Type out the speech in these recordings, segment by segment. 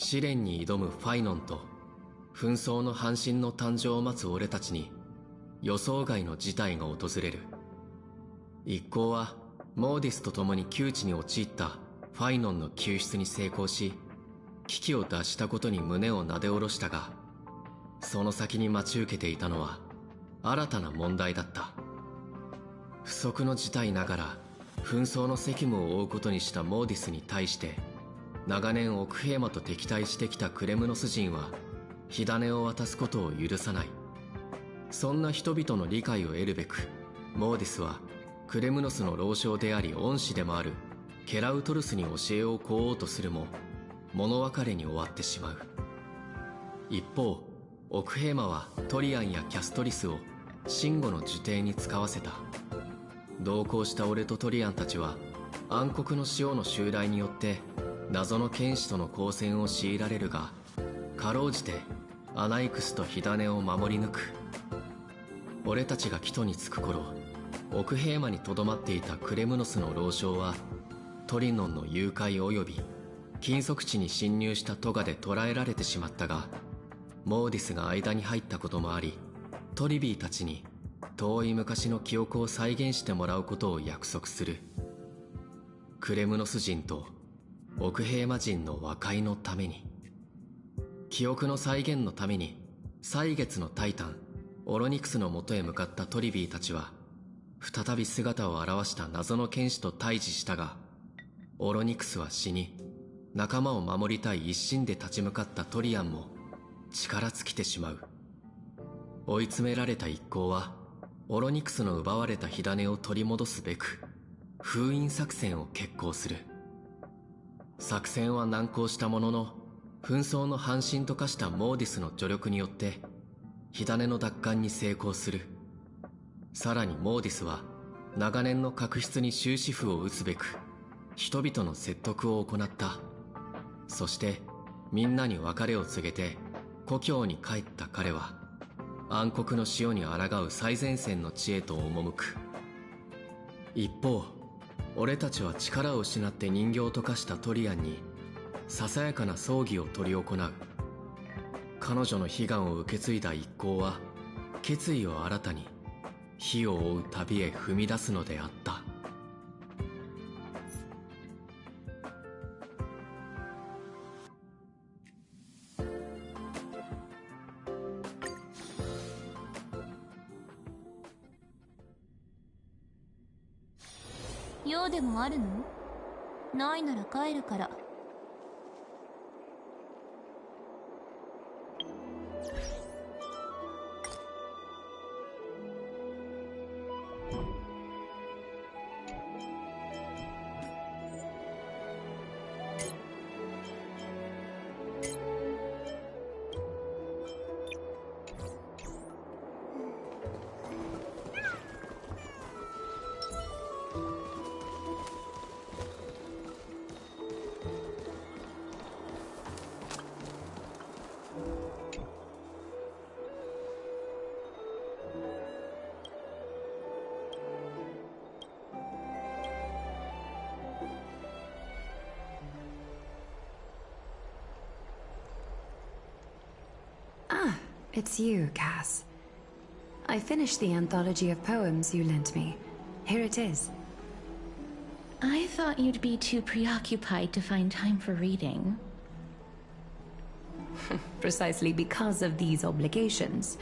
試練に挑むファイノンと紛争の半身の誕生を待つ俺たちに予想外の事態が訪れる。一行はモーディスと共に窮地に陥ったファイノンの救出に成功し、危機を脱したことに胸をなで下ろしたが、その先に待ち受けていたのは新たな問題だった。不測の事態ながら紛争の責務を負うことにしたモーディスに対して、長年奥平魔と敵対してきたクレムノス人は火種を渡すことを許さない。そんな人々の理解を得るべく、モーディスはクレムノスの老将であり恩師でもあるケラウトルスに教えを請おうとするも、物別れに終わってしまう。一方、奥平魔はトリアンやキャストリスをシンゴの呪帝に使わせた。同行した俺とトリアンたちは暗黒の潮の襲来によって謎の剣士との交戦を強いられるが、かろうじてアナイクスと火種を守り抜く。俺たちが帰途に着く頃、奥平魔にとどまっていたクレムノスの老将はトリノンの誘拐及び禁足地に侵入したトガで捕らえられてしまったが、モーディスが間に入ったこともあり、トリビーたちに遠い昔の記憶を再現してもらうことを約束する。クレムノス人と奥平魔人の和解のために。記憶の再現のために歳月のタイタンオロニクスの元へ向かったトリビーたちは、再び姿を現した謎の剣士と対峙したが、オロニクスは死に、仲間を守りたい一心で立ち向かったトリアンも力尽きてしまう。追い詰められた一行はオロニクスの奪われた火種を取り戻すべく封印作戦を決行する。作戦は難航したものの、紛争の半身と化したモーディスの助力によって火種の奪還に成功する。さらにモーディスは長年の確執に終止符を打つべく人々の説得を行った。そしてみんなに別れを告げて故郷に帰った彼は、暗黒の潮に抗う最前線の地へと赴く。一方、俺たちは力を失って人形と化したトリアンにささやかな葬儀を執り行う。彼女の悲願を受け継いだ一行は決意を新たに火を追う旅へ踏み出すのであった。用でもあるの？ないなら帰るから。Ah, it's you, Cass. I finished the anthology of poems you lent me. Here it is. I thought you'd be too preoccupied to find time for reading. Precisely because of these obligations,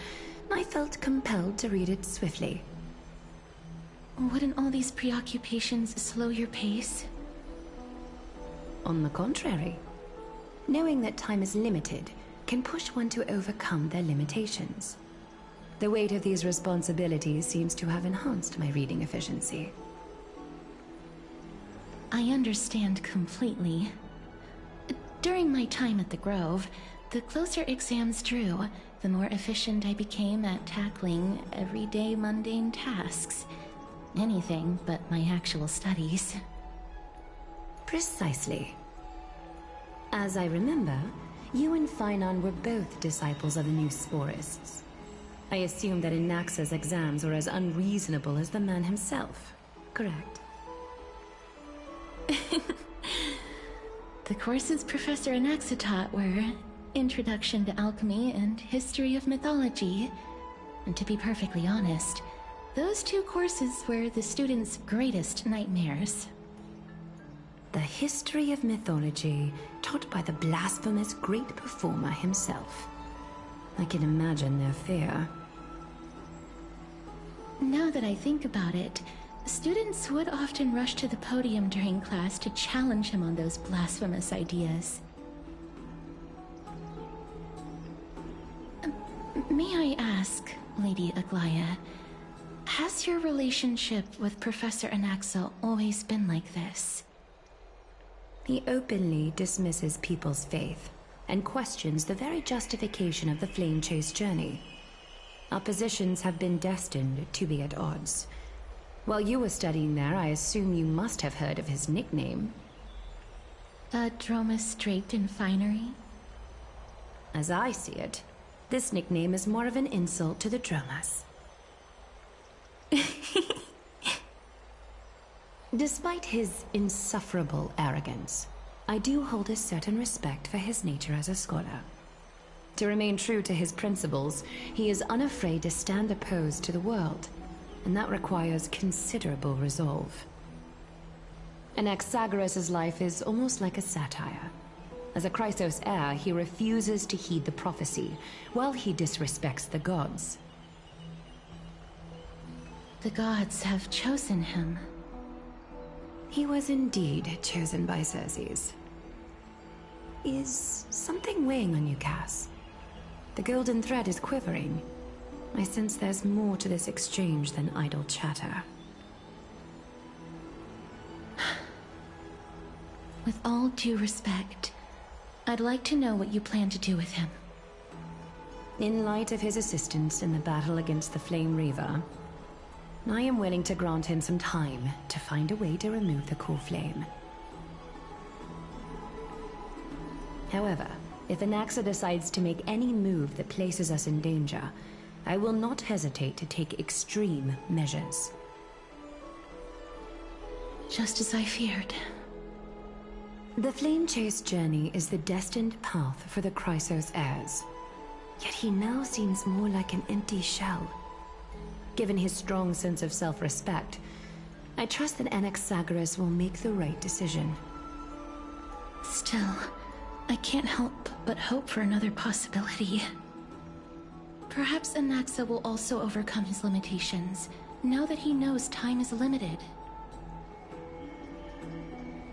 I felt compelled to read it swiftly. Wouldn't all these preoccupations slow your pace? On the contrary, knowing that time is limited can push one to overcome their limitations. The weight of these responsibilities seems to have enhanced my reading efficiency. I understand completely. During my time at the Grove, the closer exams drew, the more efficient I became at tackling everyday mundane tasks. Anything but my actual studies. Precisely. As I remember, you and Phainon were both disciples of the new Sporists. I assume that Inaxa's exams were as unreasonable as the man himself, correct? The courses Professor Anaxa taught were Introduction to Alchemy and History of Mythology. And to be perfectly honest, those two courses were the students' greatest nightmares. The history of mythology, taught by the blasphemous great performer himself. I can imagine their fear. Now that I think about it, students would often rush to the podium during class to challenge him on those blasphemous ideas. May I ask, Lady Aglaya, has your relationship with Professor Anaxa always been like this? He openly dismisses people's faith and questions the very justification of the Flame Chase journey. Our positions have been destined to be at odds. While you were studying there, I assume you must have heard of his nickname. Dromus draped in finery? As I see it, this nickname is more of an insult to the Dromas. Despite his insufferable arrogance, I do hold a certain respect for his nature as a scholar. To remain true to his principles, he is unafraid to stand opposed to the world, and that requires considerable resolve. Anaxagoras' life is almost like a satire. As a Chrysos heir, he refuses to heed the prophecy, while he disrespects the gods. The gods have chosen him. He was indeed chosen by Circes. Is something weighing on you, Cass? The golden thread is quivering. I sense there's more to this exchange than idle chatter. With all due respect, I'd like to know what you plan to do with him. In light of his assistance in the battle against the Flame Reaver, I am willing to grant him some time to find a way to remove the core flame. However, if Anaxa decides to make any move that places us in danger, I will not hesitate to take extreme measures. Just as I feared. The Flame Chase journey is the destined path for the Chrysos heirs. Yet he now seems more like an empty shell. Given his strong sense of self-respect, I trust that Anaxagoras will make the right decision. Still, I can't help but hope for another possibility. Perhaps Anaxa will also overcome his limitations, now that he knows time is limited.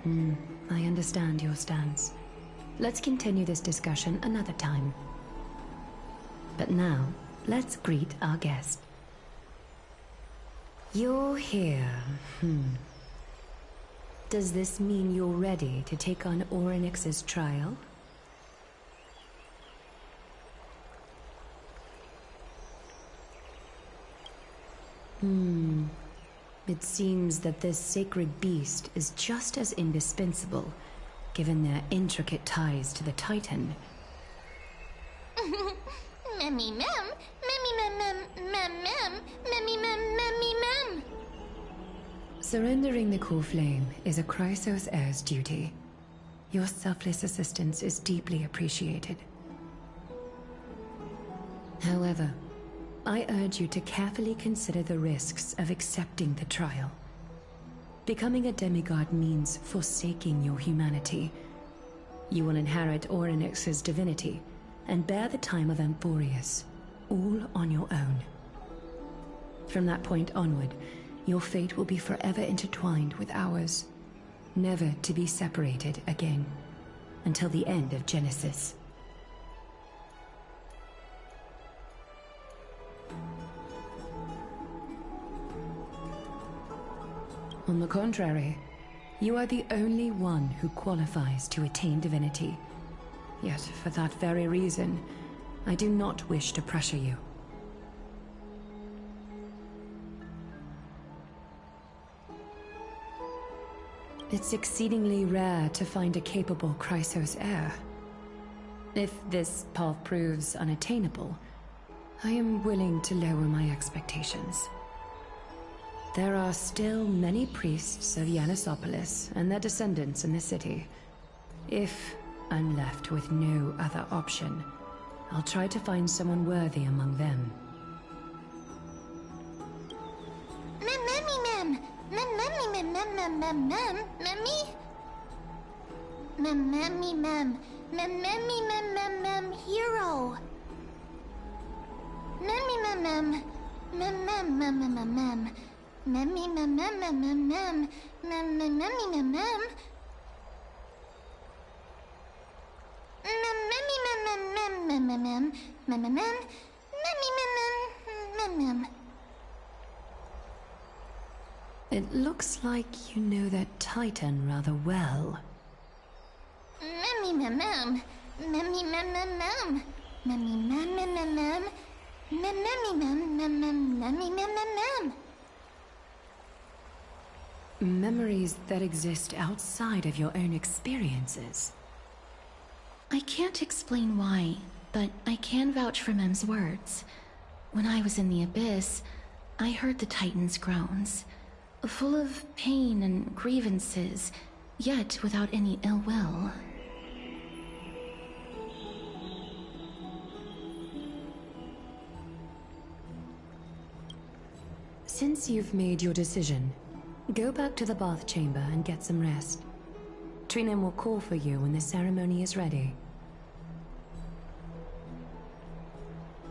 I understand your stance. Let's continue this discussion another time. But now, let's greet our guest. You're here. Does this mean you're ready to take on Orynyx's trial? It seems that this sacred beast is just as indispensable, given their intricate ties to the Titan. Memmy mem, memmy mem mem mem mem, memmy mem memmy mem. Surrendering the core flame is a Chrysos heir's duty. Your selfless assistance is deeply appreciated. However, I urge you to carefully consider the risks of accepting the trial. Becoming a demigod means forsaking your humanity. You will inherit Orynyx's divinity and bear the time of Amphorius, all on your own. From that point onward, your fate will be forever intertwined with ours, never to be separated again, until the end of Genesis. On the contrary, you are the only one who qualifies to attain divinity. Yet, for that very reason, I do not wish to pressure you. It's exceedingly rare to find a capable Chrysos heir. If this path proves unattainable, I am willing to lower my expectations. There are still many priests of Yanissopolis and their descendants in the city. If I'm left with no other option, I'll try to find someone worthy among them. Hero. It looks like you know that Titan rather well. Memories that exist outside of your own experiences. I can't explain why, but I can vouch for Mem's words. When I was in the Abyss, I heard the Titan's groans, full of pain and grievances, yet without any ill will. Since you've made your decision, go back to the bath chamber and get some rest. Trinem will call for you when the ceremony is ready.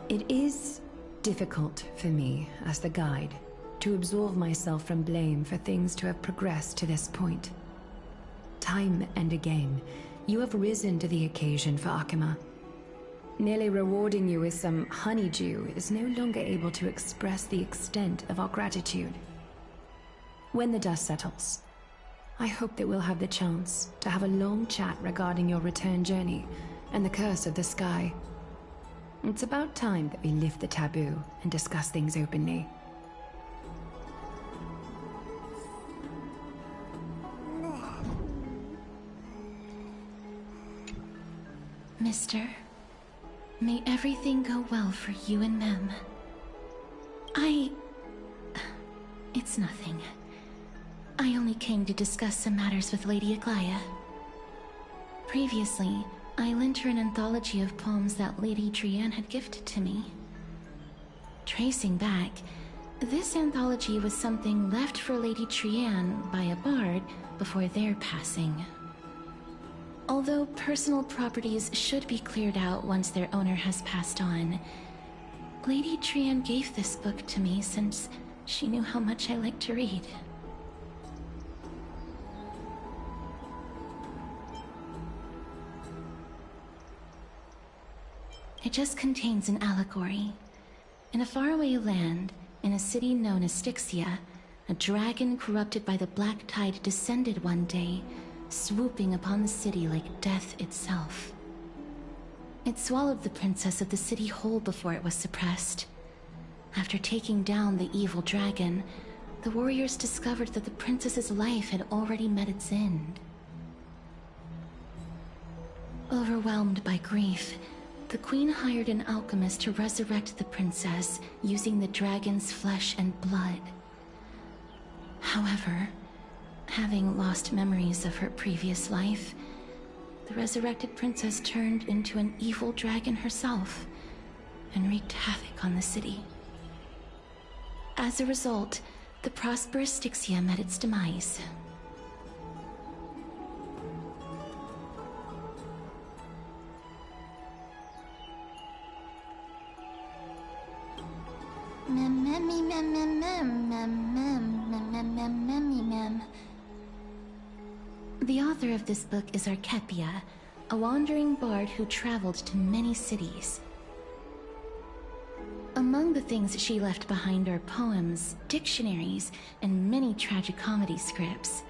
It is difficult for me, as the guide, to absolve myself from blame for things to have progressed to this point. Time and again, you have risen to the occasion for Akima. Nearly rewarding you with some honeydew is no longer able to express the extent of our gratitude. When the dust settles, I hope that we'll have the chance to have a long chat regarding your return journey and the curse of the sky. It's about time that we lift the taboo and discuss things openly. Mister, may everything go well for you and Mem. It's nothing. I only came to discuss some matters with Lady Aglaya. Previously, I lent her an anthology of poems that Lady Trianne had gifted to me. Tracing back, this anthology was something left for Lady Trianne by a bard before their passing. Although personal properties should be cleared out once their owner has passed on, Lady Trianne gave this book to me since she knew how much I liked to read. It just contains an allegory. In a faraway land, in a city known as Styxia, a dragon corrupted by the black tide descended one day, swooping upon the city like death itself. It swallowed the princess of the city whole before it was suppressed. After taking down the evil dragon, the warriors discovered that the princess's life had already met its end. Overwhelmed by grief, the queen hired an alchemist to resurrect the princess using the dragon's flesh and blood. However, having lost memories of her previous life, the resurrected princess turned into an evil dragon herself and wreaked havoc on the city. As a result, the prosperous Styxia met its demise. The author of this book is Archepia, a wandering bard who traveled to many cities. Among the things she left behind are poems, dictionaries, and many tragicomedy scripts.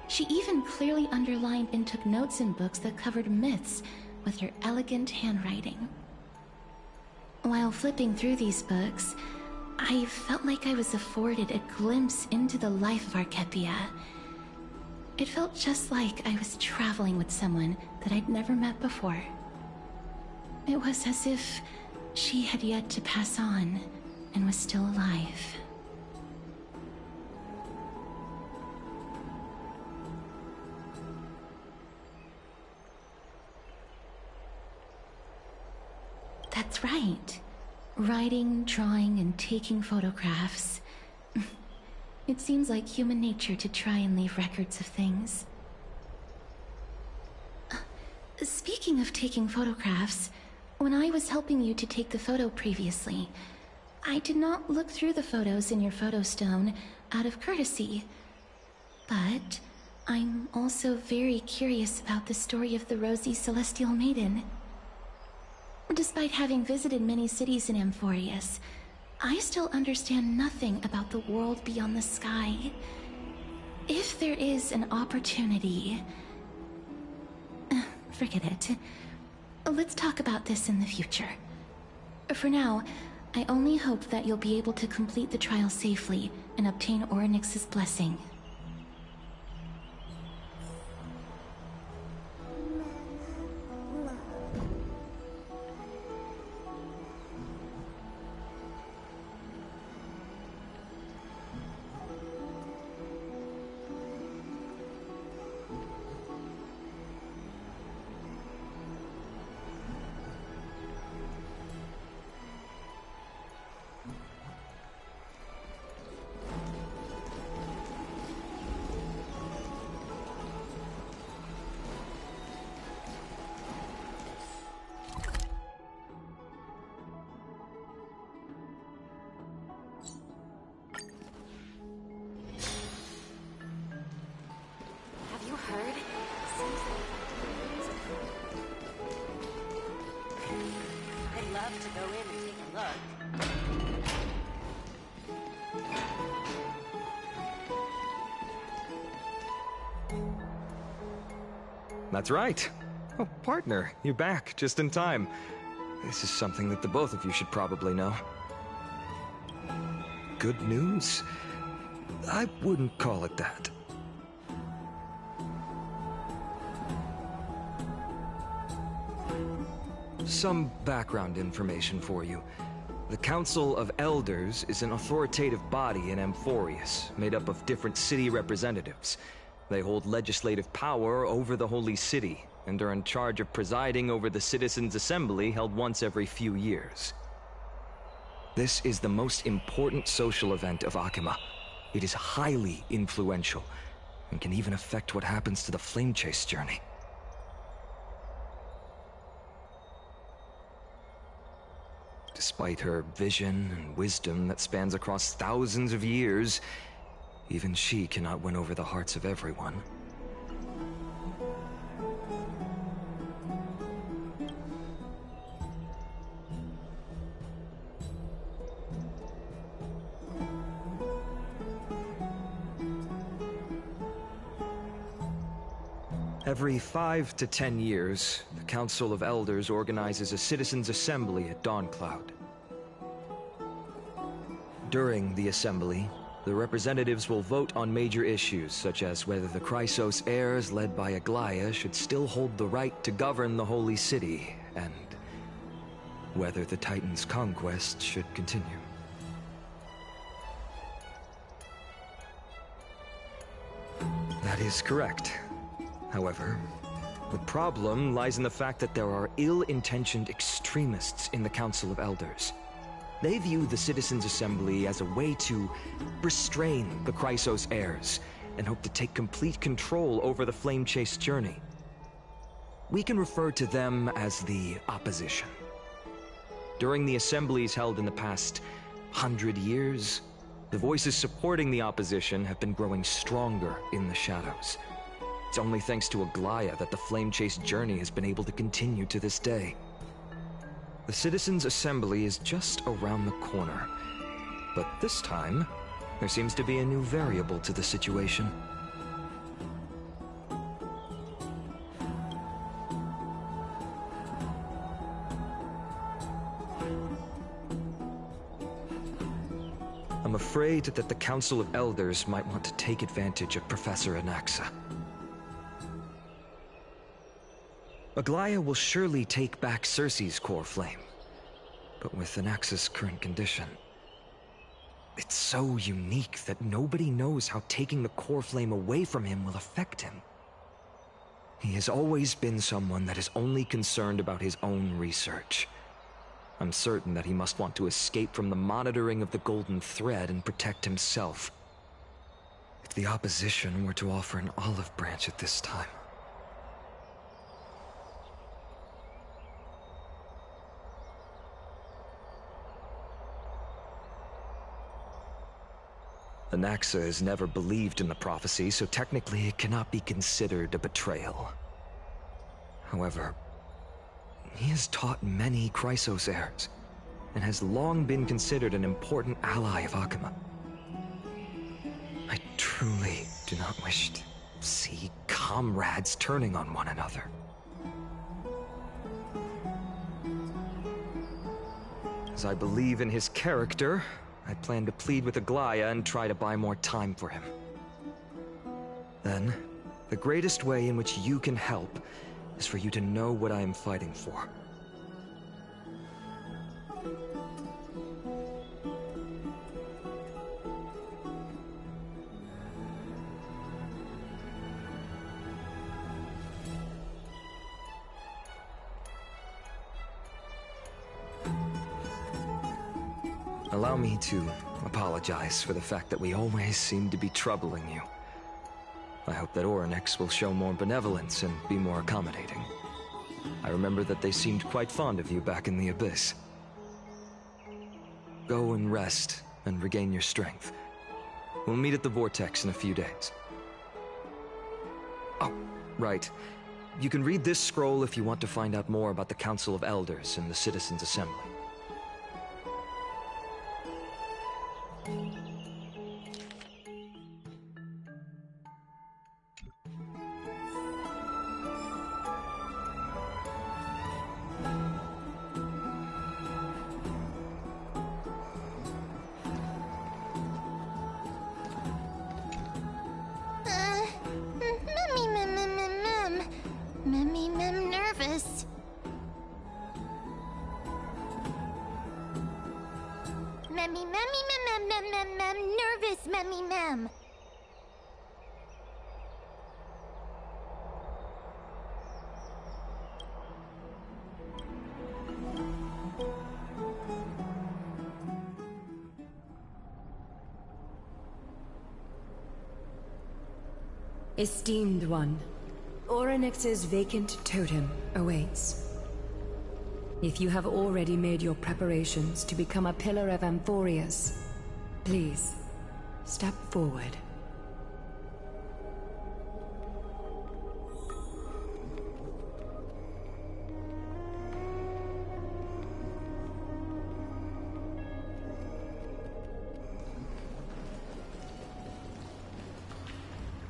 She even clearly underlined and took notes in books that covered myths with her elegant handwriting. While flipping through these books, I felt like I was afforded a glimpse into the life of Archepia. It felt just like I was traveling with someone that I'd never met before. It was as if she had yet to pass on and was still alive. That's right. Writing, drawing, and taking photographs. It seems like human nature to try and leave records of things. Speaking of taking photographs, when I was helping you to take the photo previously, I did not look through the photos in your photo stone out of courtesy. But I'm also very curious about the story of the Rosy Celestial Maiden. Despite having visited many cities in Amphorius, I still understand nothing about the world beyond the sky. If there is an opportunity... forget it. Let's talk about this in the future. For now, I only hope that you'll be able to complete the trial safely and obtain Orynyx's blessing. That's right. Oh, partner, you're back just in time. This is something that the both of you should probably know. Good news? I wouldn't call it that. Some background information for you. The Council of Elders is an authoritative body in Amphorius, made up of different city representatives. They hold legislative power over the Holy City, and are in charge of presiding over the Citizens' Assembly held once every few years. This is the most important social event of Akima. It is highly influential, and can even affect what happens to the Flame Chase journey. Despite her vision and wisdom that spans across thousands of years, even she cannot win over the hearts of everyone. Every 5 to 10 years, the Council of Elders organizes a Citizens' Assembly at Dawncloud. During the assembly, the representatives will vote on major issues, such as whether the Chrysos heirs led by Aglaya should still hold the right to govern the Holy City, and whether the Titan's conquest should continue. That is correct. However, the problem lies in the fact that there are ill-intentioned extremists in the Council of Elders. They view the Citizens' Assembly as a way to restrain the Chrysos heirs, and hope to take complete control over the Flame Chase journey. We can refer to them as the Opposition. During the assemblies held in the past 100 years, the voices supporting the Opposition have been growing stronger in the shadows. It's only thanks to Aglaya that the Flame Chase journey has been able to continue to this day. The Citizens' Assembly is just around the corner, but this time, there seems to be a new variable to the situation. I'm afraid that the Council of Elders might want to take advantage of Professor Anaxa. Aglaya will surely take back Circe's core flame, but with Anaxa's current condition, it's so unique that nobody knows how taking the core flame away from him will affect him. He has always been someone that is only concerned about his own research. I'm certain that he must want to escape from the monitoring of the Golden Thread and protect himself. If the opposition were to offer an olive branch at this time... Anaxa has never believed in the prophecy, so technically it cannot be considered a betrayal. However, he has taught many Chrysos heirs, and has long been considered an important ally of Akuma. I truly do not wish to see comrades turning on one another. As I believe in his character, I plan to plead with Aglaya and try to buy more time for him. Then, the greatest way in which you can help is for you to know what I am fighting for. Allow me to apologize for the fact that we always seem to be troubling you. I hope that Orynyx will show more benevolence and be more accommodating. I remember that they seemed quite fond of you back in the Abyss. Go and rest and regain your strength. We'll meet at the Vortex in a few days. Oh, right. You can read this scroll if you want to find out more about the Council of Elders and the Citizens' Assembly. Nervous. Nervous, mem. Esteemed one, Orynyx's vacant totem awaits. If you have already made your preparations to become a pillar of Amphorius, please, step forward.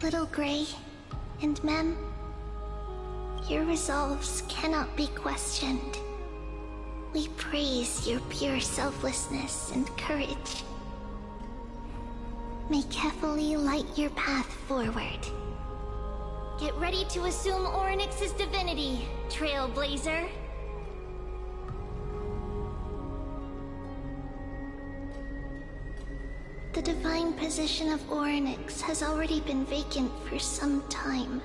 Little Gray and Mem, your resolves cannot be questioned. We praise your pure selflessness and courage. May Kefali light your path forward. Get ready to assume Orynyx's divinity, Trailblazer. The divine position of Orynyx has already been vacant for some time.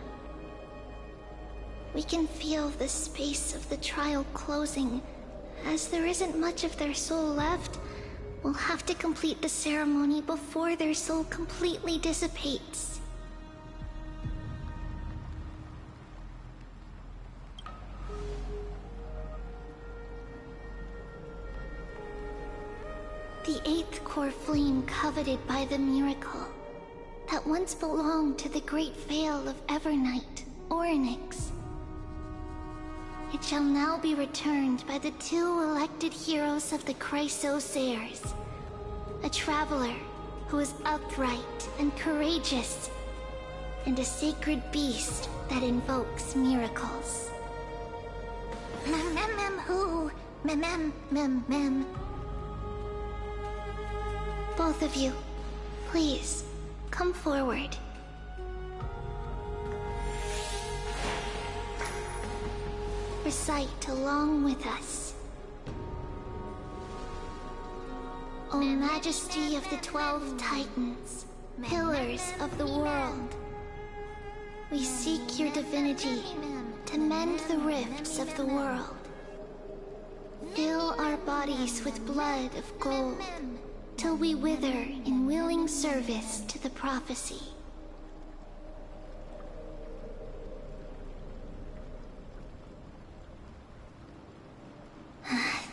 We can feel the space of the trial closing. As there isn't much of their soul left, we'll have to complete the ceremony before their soul completely dissipates. The eighth core flame coveted by the miracle that once belonged to the great Veil of Evernight, Orynyx. It shall now be returned by the two elected heroes of the Chrysos heirs. A traveler who is upright and courageous, and a sacred beast that invokes miracles. Who? Both of you, please, come forward. Recite along with us. O Majesty of the 12 Titans, Pillars of the World, we seek your divinity to mend the rifts of the world. Fill our bodies bodies with blood of gold, till we wither in willing service to the prophecy.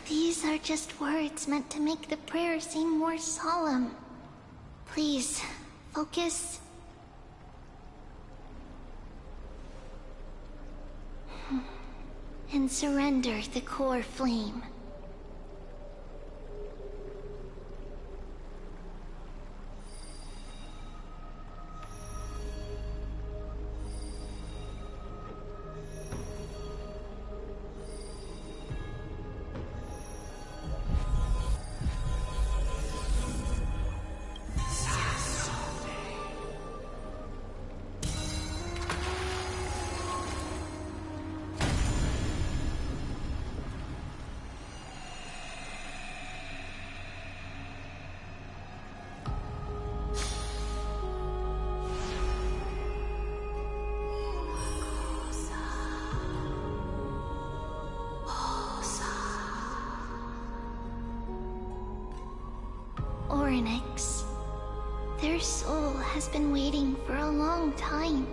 These are just words meant to make the prayer seem more solemn. Please, focus. And surrender the core flame. Orynyx. Their soul has been waiting for a long time.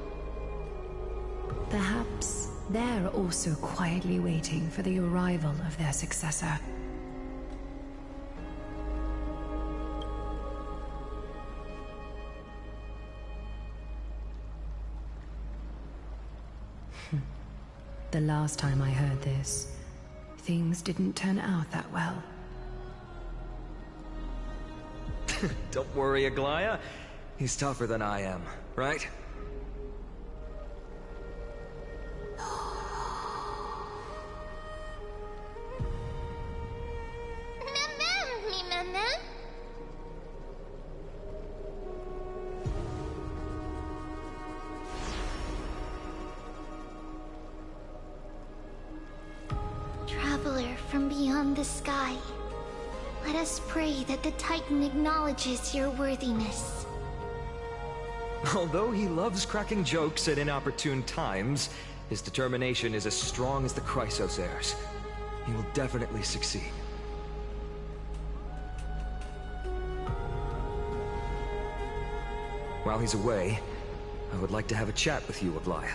Perhaps they're also quietly waiting for the arrival of their successor. The last time I heard this, things didn't turn out that well. Don't worry, Aglaya. He's tougher than I am, right? Traveler from beyond the sky. Let us pray that the Titan acknowledges your worthiness. Although he loves cracking jokes at inopportune times, his determination is as strong as the Chrysos' He will definitely succeed. While he's away, I would like to have a chat with you, Aglaya.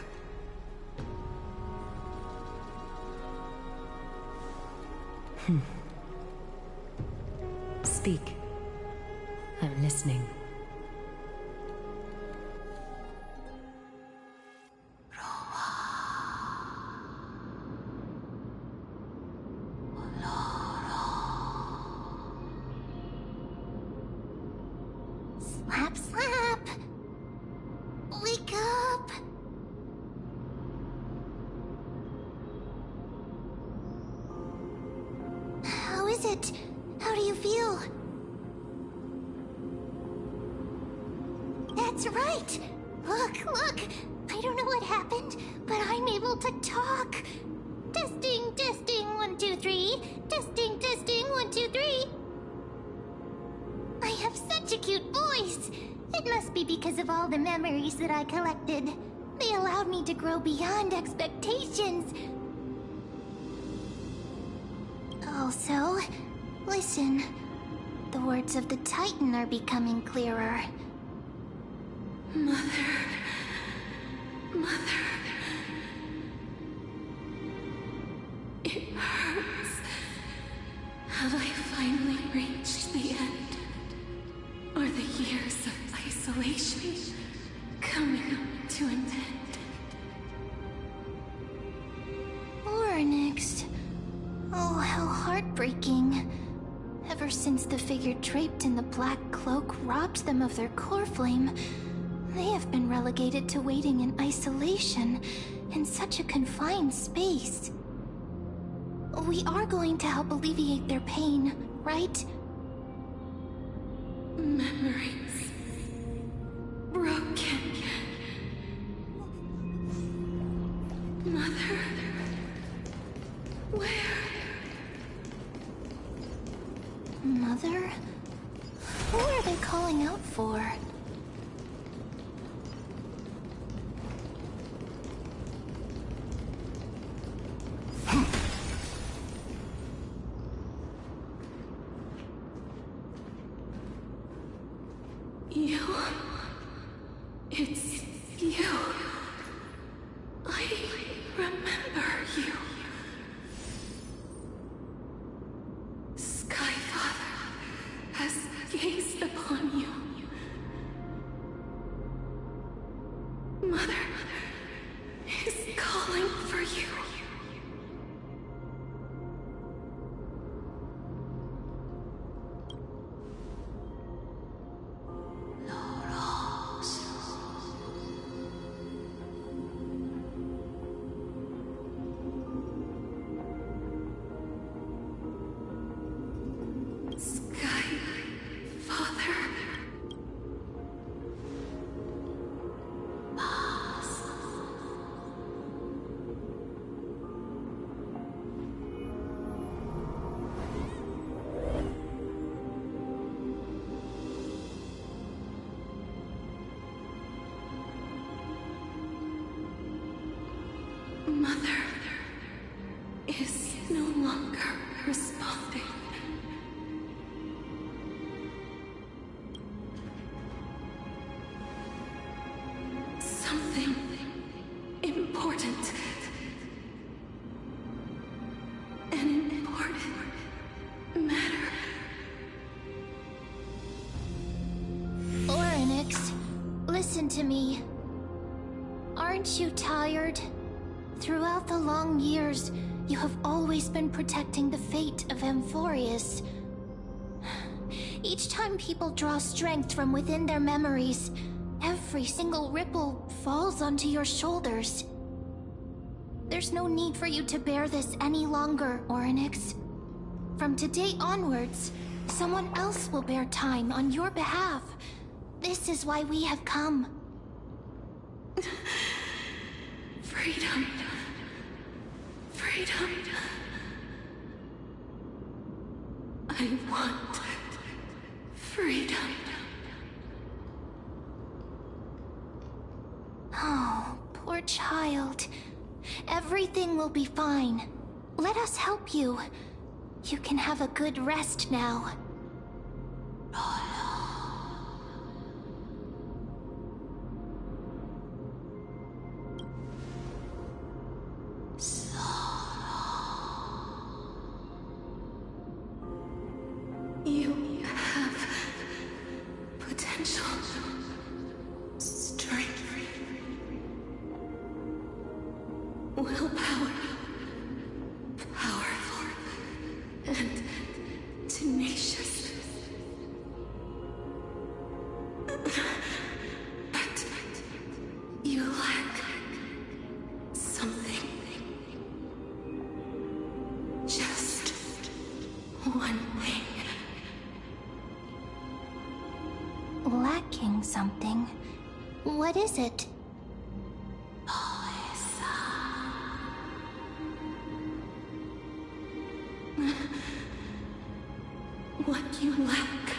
Speak. I'm listening. Slap, slap! Wake up! How is it? How do you feel? That's right! Look! I don't know what happened, but I'm able to talk! Testing, 1, 2, 3. Testing, 1, 2, 3. I have such a cute voice! It must be because of all the memories that I collected. They allowed me to grow beyond expectations. Also, listen. The words of the Titan are becoming clearer. Mother. It hurts. Have I finally reached the end? Are the years of isolation coming to an end? Orynyx. Oh, how heartbreaking. Ever since the figure draped in the black cloak robbed them of their core flame, they have been relegated to waiting in isolation in such a confined space. We are going to help alleviate their pain, right? Memories. Broken. Mother. Where? Mother? Who are they calling out for? You... It's you. I remember you. Skyfather has gazed upon you. Mother is calling for you. Mother is no longer responding. Something important. An important matter. Orynyx, listen to me. Aren't you tired? Throughout the long years, you have always been protecting the fate of Amphorius. Each time people draw strength from within their memories, every single ripple falls onto your shoulders. There's no need for you to bear this any longer, Orynyx. From today onwards, someone else will bear time on your behalf. This is why we have come. Freedom. Freedom. I want freedom. Oh, poor child. Everything will be fine. Let us help you. You can have a good rest now. You have potential, strength, willpower, powerful, and tenacious. But you lack something. Just one thing. Lacking something. What is it? What you lack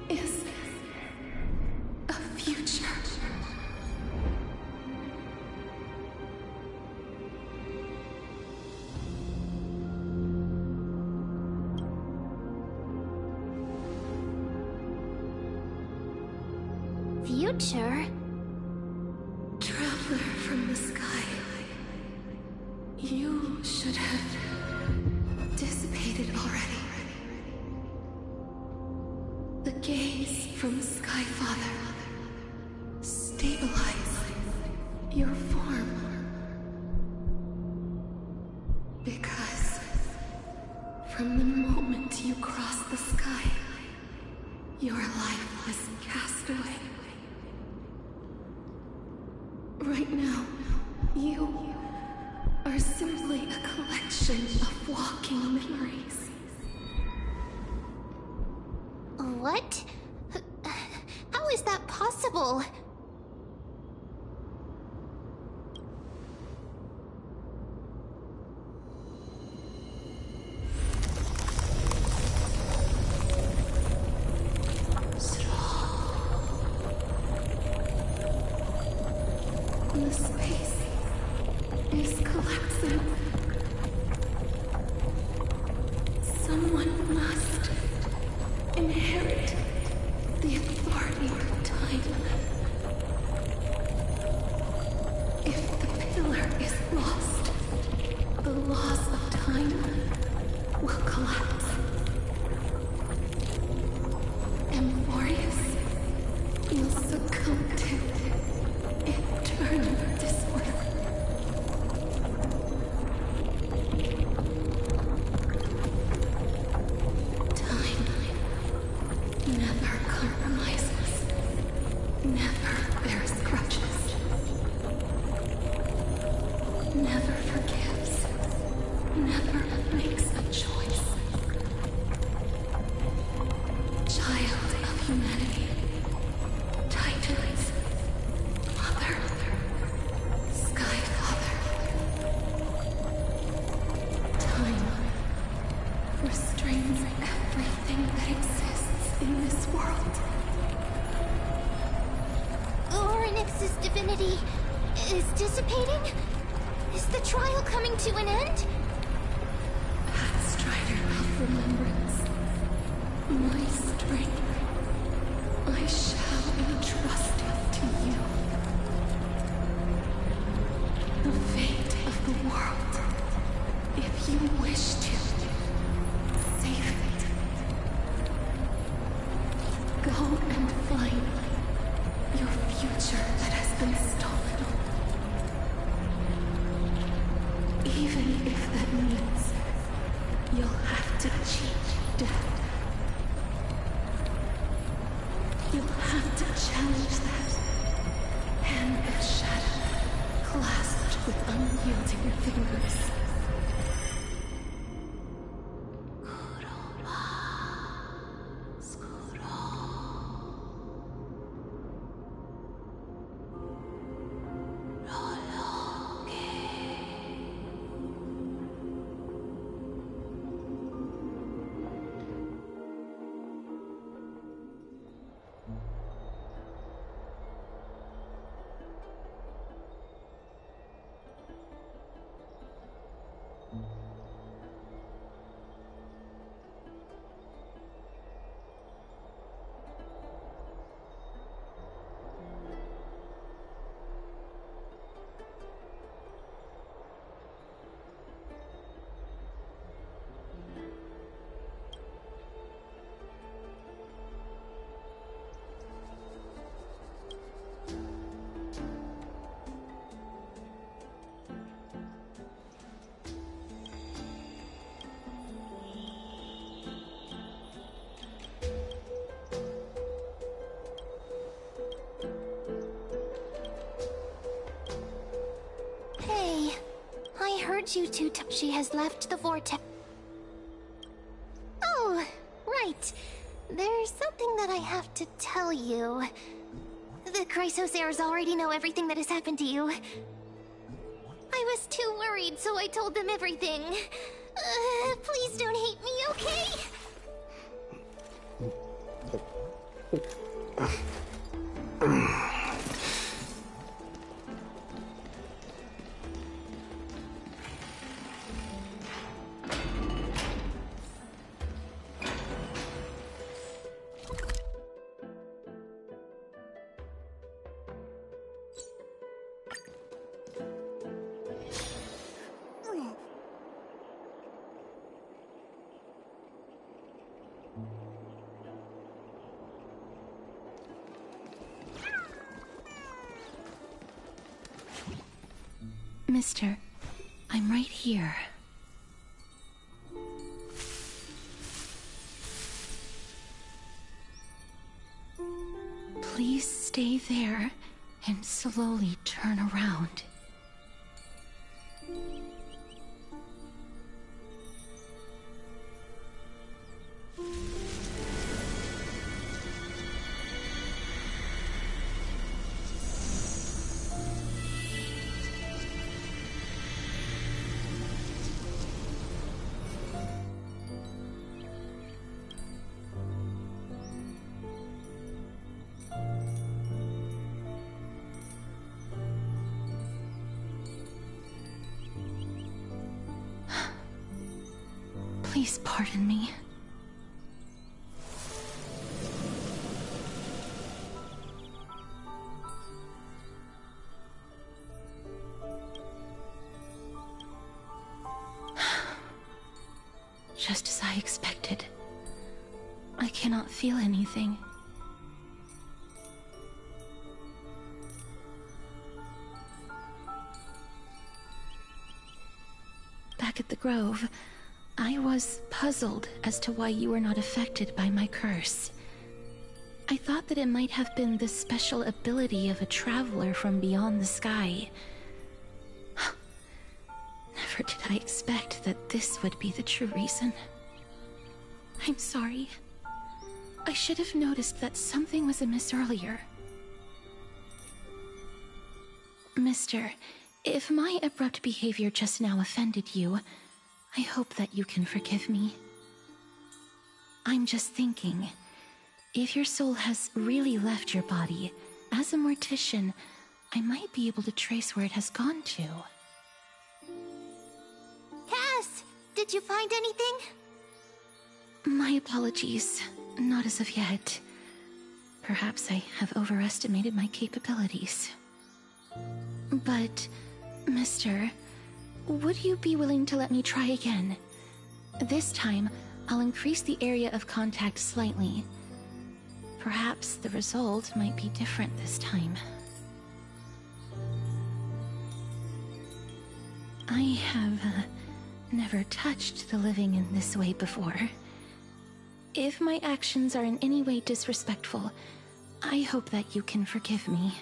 is a future. Future? Traveler from the sky, you should have dissipated already. The gaze from Skyfather stabilize your form. Because from the moment you crossed the sky, your life was cast away. Right now, you are simply a collection of walking memories. What? How is that possible? The space is collapsing. Someone must inherit the laws of time will collapse. Amphorius will succumb to eternal disorder. Time never compromises, never bears grudges, never forgives, never makes a choice. Child of humanity, Titans, Mother, Sky Father. Time restrains everything that exists in this world. Orynyx's divinity is dissipating? Is the trial coming to an end? Strider of remembrance, my strength, I shall entrust it to you. The fate of the world, if you wish to, save it. Go and find your future that has been stolen. Even if that means you'll have to cheat death. You'll have to challenge that hand of shadow clasped with unyielding fingers. Hey, I heard you two. She has left the vortex. Oh, right. There's something that I have to tell you. The Chrysosairs already know everything that has happened to you. I was too worried, so I told them everything. Please don't hate me, okay? Mister, I'm right here. Please stay there and slowly turn around. Please pardon me. Just as I expected. I cannot feel anything. Back at the Grove, I was puzzled as to why you were not affected by my curse. I thought that it might have been the special ability of a traveler from beyond the sky. Never did I expect that this would be the true reason. I'm sorry. I should have noticed that something was amiss earlier. Mister, if my abrupt behavior just now offended you, I hope that you can forgive me. I'm just thinking, if your soul has really left your body, as a mortician, I might be able to trace where it has gone to. Cass, did you find anything? My apologies. Not as of yet. Perhaps I have overestimated my capabilities. But, Mister, would you be willing to let me try again? This time, I'll increase the area of contact slightly. Perhaps the result might be different this time. I have never touched the living in this way before. If my actions are in any way disrespectful, I hope that you can forgive me.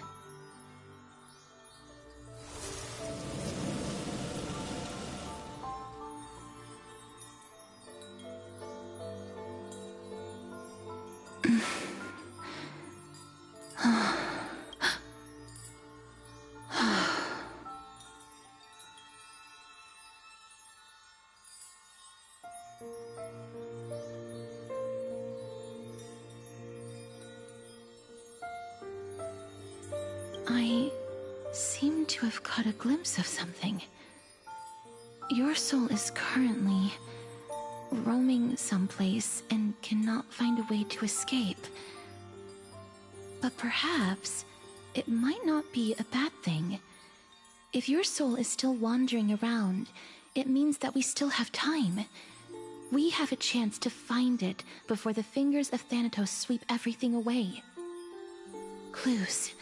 I seem to have caught a glimpse of something. Your soul is currently roaming someplace and cannot find a way to escape. But perhaps it might not be a bad thing. If your soul is still wandering around, it means that we still have time. We have a chance to find it before the fingers of Thanatos sweep everything away. Clues.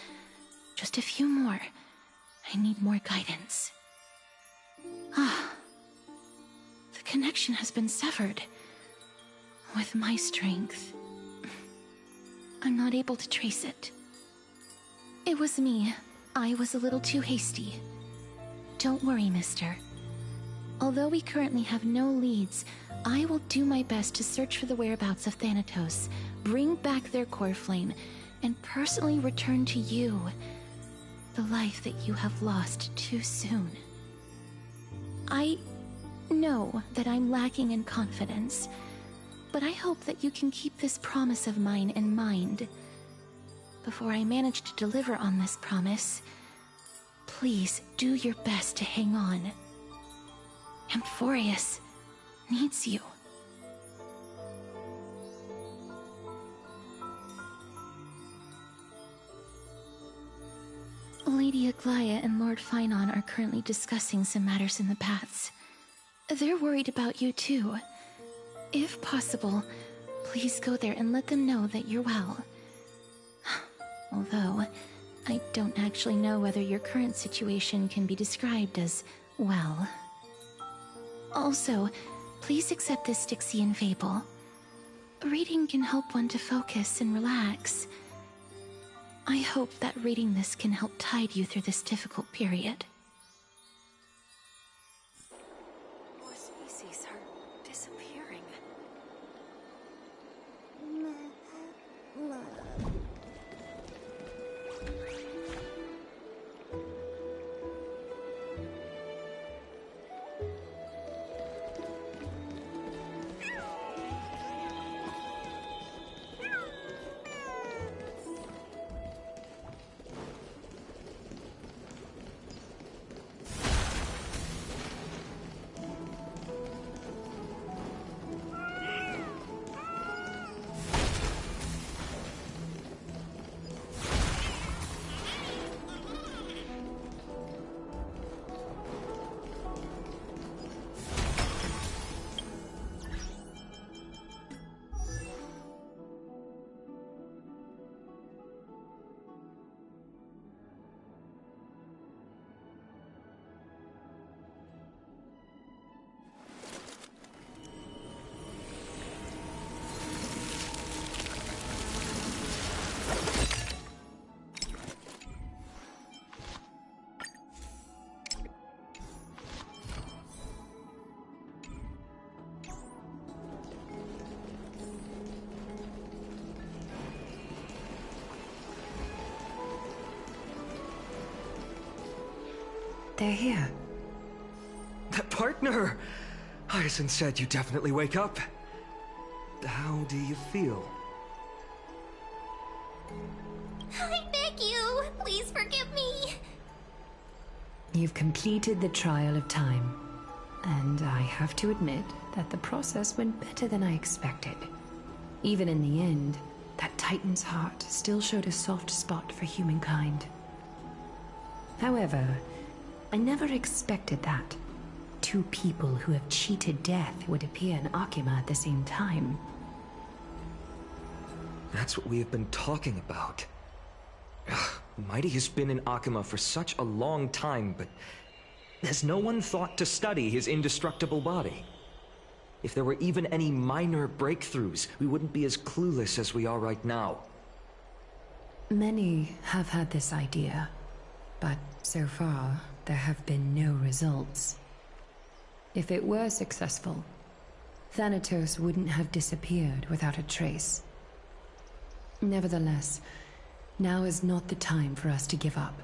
Just a few more. I need more guidance. The connection has been severed. With my strength, I'm not able to trace it. It was me. I was a little too hasty. Don't worry, mister. Although we currently have no leads, I will do my best to search for the whereabouts of Thanatos, bring back their core flame, and personally return to you the life that you have lost too soon. I know that I'm lacking in confidence, but I hope that you can keep this promise of mine in mind. Before I manage to deliver on this promise, please do your best to hang on. Amphorius needs you. Lady Aglaya and Lord Finon are currently discussing some matters in the paths. They're worried about you too. If possible, please go there and let them know that you're well. Although, I don't actually know whether your current situation can be described as well. Also, please accept this Styxian fable. Reading can help one to focus and relax. I hope that reading this can help tide you through this difficult period. More species are disappearing. they're here. Partner! Hyacinth said you definitely wake up. How do you feel? I beg you, please forgive me. You've completed the trial of time, and I have to admit that the process went better than I expected. Even in the end, that Titan's heart still showed a soft spot for humankind. However, I never expected that. Two people who have cheated death would appear in Akima at the same time. That's what we have been talking about. Mighty has been in Akima for such a long time, but has no one thought to study his indestructible body? If there were even any minor breakthroughs, we wouldn't be as clueless as we are right now. Many have had this idea, but so far, there have been no results. If it were successful, Thanatos wouldn't have disappeared without a trace. Nevertheless, now is not the time for us to give up.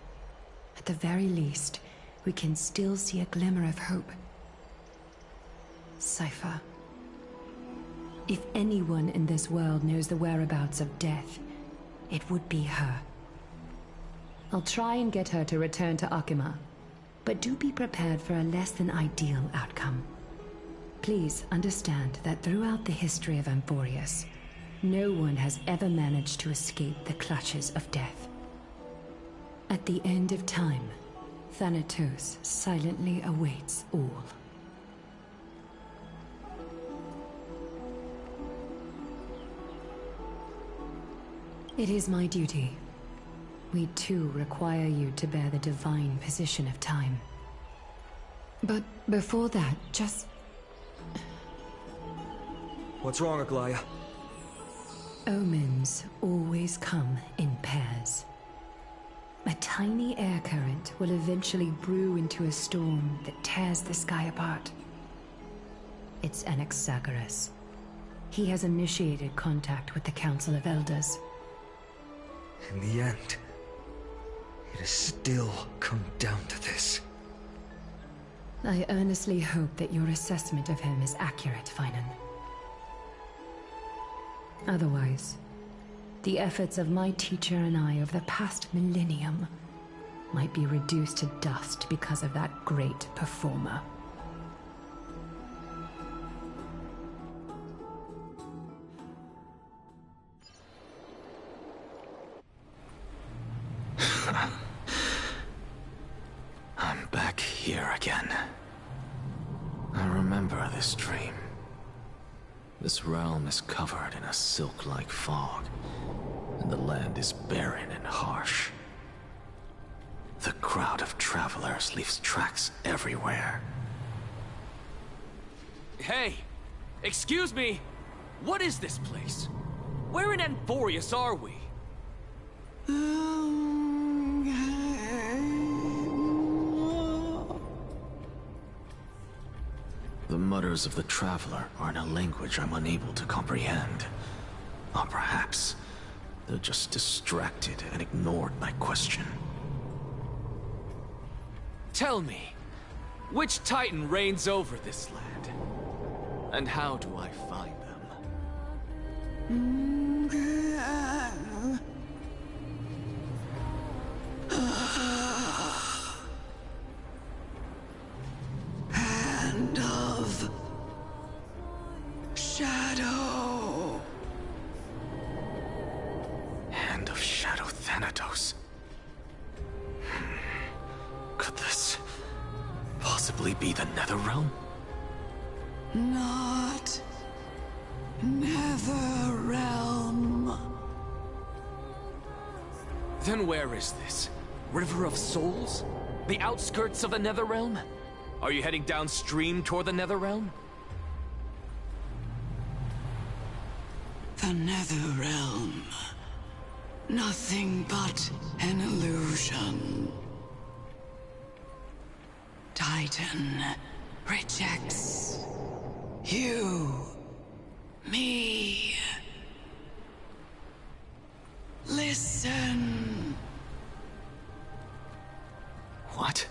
At the very least, we can still see a glimmer of hope. Cypher. If anyone in this world knows the whereabouts of death, it would be her. I'll try and get her to return to Akima, but do be prepared for a less than ideal outcome. Please understand that throughout the history of Amphorius, no one has ever managed to escape the clutches of death. At the end of time, Thanatos silently awaits all. It is my duty. We too require you to bear the divine position of time. But before that, just... What's wrong, Aglaya? Omens always come in pairs. A tiny air current will eventually brew into a storm that tears the sky apart. It's Anaxagoras. He has initiated contact with the Council of Elders. In the end, it has still come down to this. I earnestly hope that your assessment of him is accurate, Finan. Otherwise, the efforts of my teacher and I over the past millennium might be reduced to dust because of that great performer. I'm back here again. I remember this dream. This realm is covered in a silk-like fog, and the land is barren and harsh. The crowd of travelers leaves tracks everywhere. Hey! Excuse me! What is this place? Where in Amphorius are we? The mutters of the traveler are in a language I'm unable to comprehend. Or perhaps they're just distracted and ignored my question. Tell me, which Titan reigns over this land? And how do I find them? Hand of Shadow. Hand of Shadow Thanatos. Could this possibly be the Netherrealm? Not Netherrealm. Then where is this? River of Souls? The outskirts of the Netherrealm? Are you heading downstream toward the Netherrealm? The Netherrealm. Nothing but an illusion. Titan rejects you, me. Listen. What?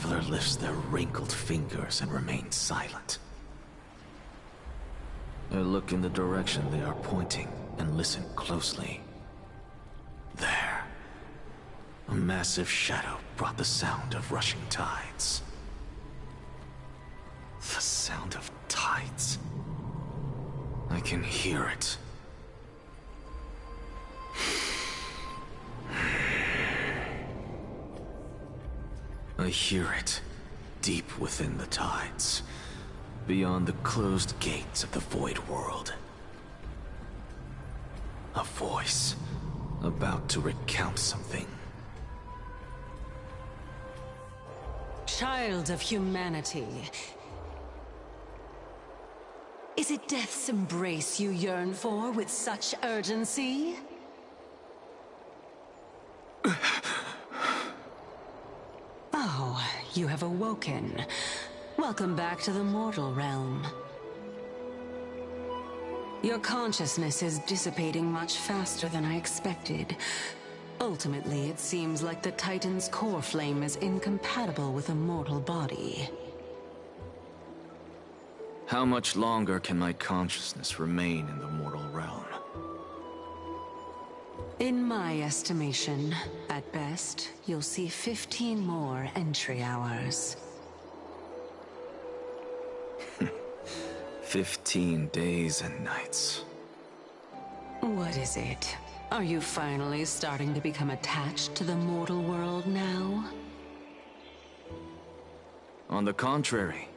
traveler lifts their wrinkled fingers and remains silent. I look in the direction they are pointing and listen closely. There. A massive shadow brought the sound of rushing tides. The sound of tides. I can hear it. I hear it, deep within the tides, beyond the closed gates of the Void World. A voice, about to recount something. Child of humanity. Is it death's embrace you yearn for with such urgency? Oh, you have awoken. Welcome back to the mortal realm. Your consciousness is dissipating much faster than I expected. Ultimately, it seems like the Titan's core flame is incompatible with a mortal body. How much longer can my consciousness remain in the mortal realm? In my estimation, at best, you'll see 15 more entry hours. 15 days and nights. What is it? Are you finally starting to become attached to the mortal world now? On the contrary,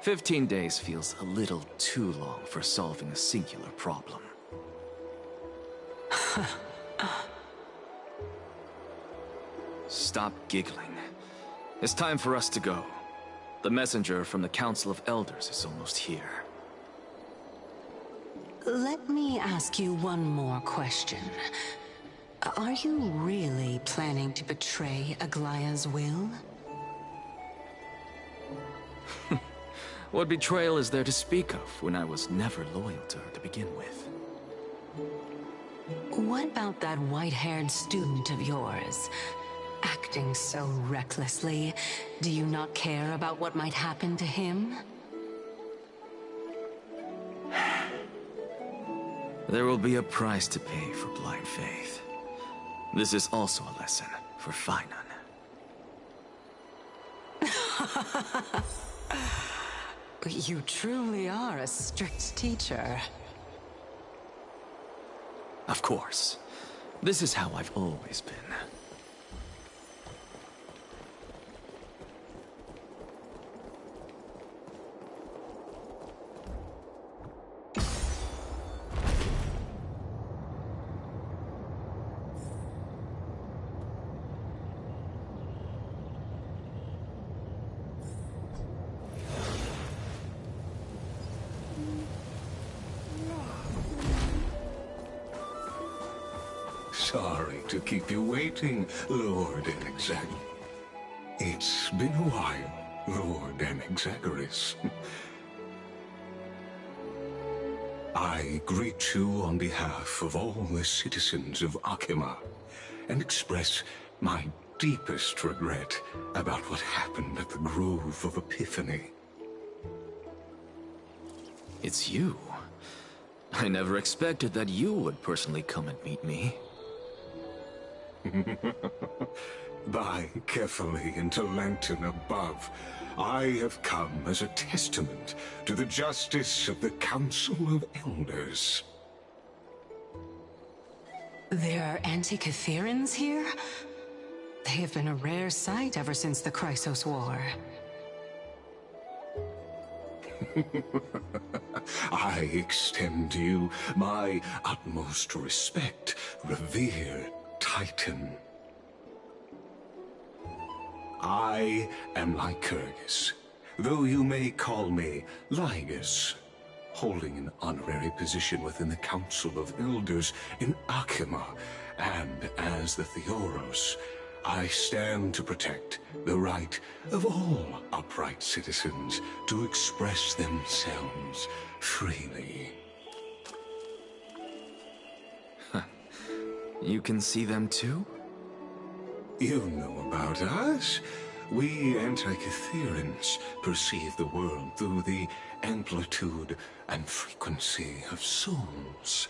15 days feels a little too long for solving a singular problem. Stop giggling. It's time for us to go. The messenger from the Council of Elders is almost here. Let me ask you one more question. Are you really planning to betray Aglaya's will? What betrayal is there to speak of when I was never loyal to her to begin with? What about that white-haired student of yours? Acting so recklessly, do you not care about what might happen to him? There will be a price to pay for blind faith. This is also a lesson for Finan. You truly are a strict teacher. Of course. This is how I've always been. Sorry to keep you waiting, Lord Enexag. It's been a while, Lord Enexagaris. I greet you on behalf of all the citizens of Akima, and express my deepest regret about what happened at the Grove of Epiphany. It's you. I never expected that you would personally come and meet me. By carefully into Lantern above, I have come as a testament to the justice of the Council of Elders. There are Anti-Catherians here? They have been a rare sight ever since the Chrysos War. I extend to you my utmost respect, revered Titan. I am Lycurgus, though you may call me Lygus, holding an honorary position within the Council of Elders in Akima, and as the Theoros, I stand to protect the right of all upright citizens to express themselves freely. You can see them too? You know about us. We Antikytherians perceive the world through the amplitude and frequency of souls.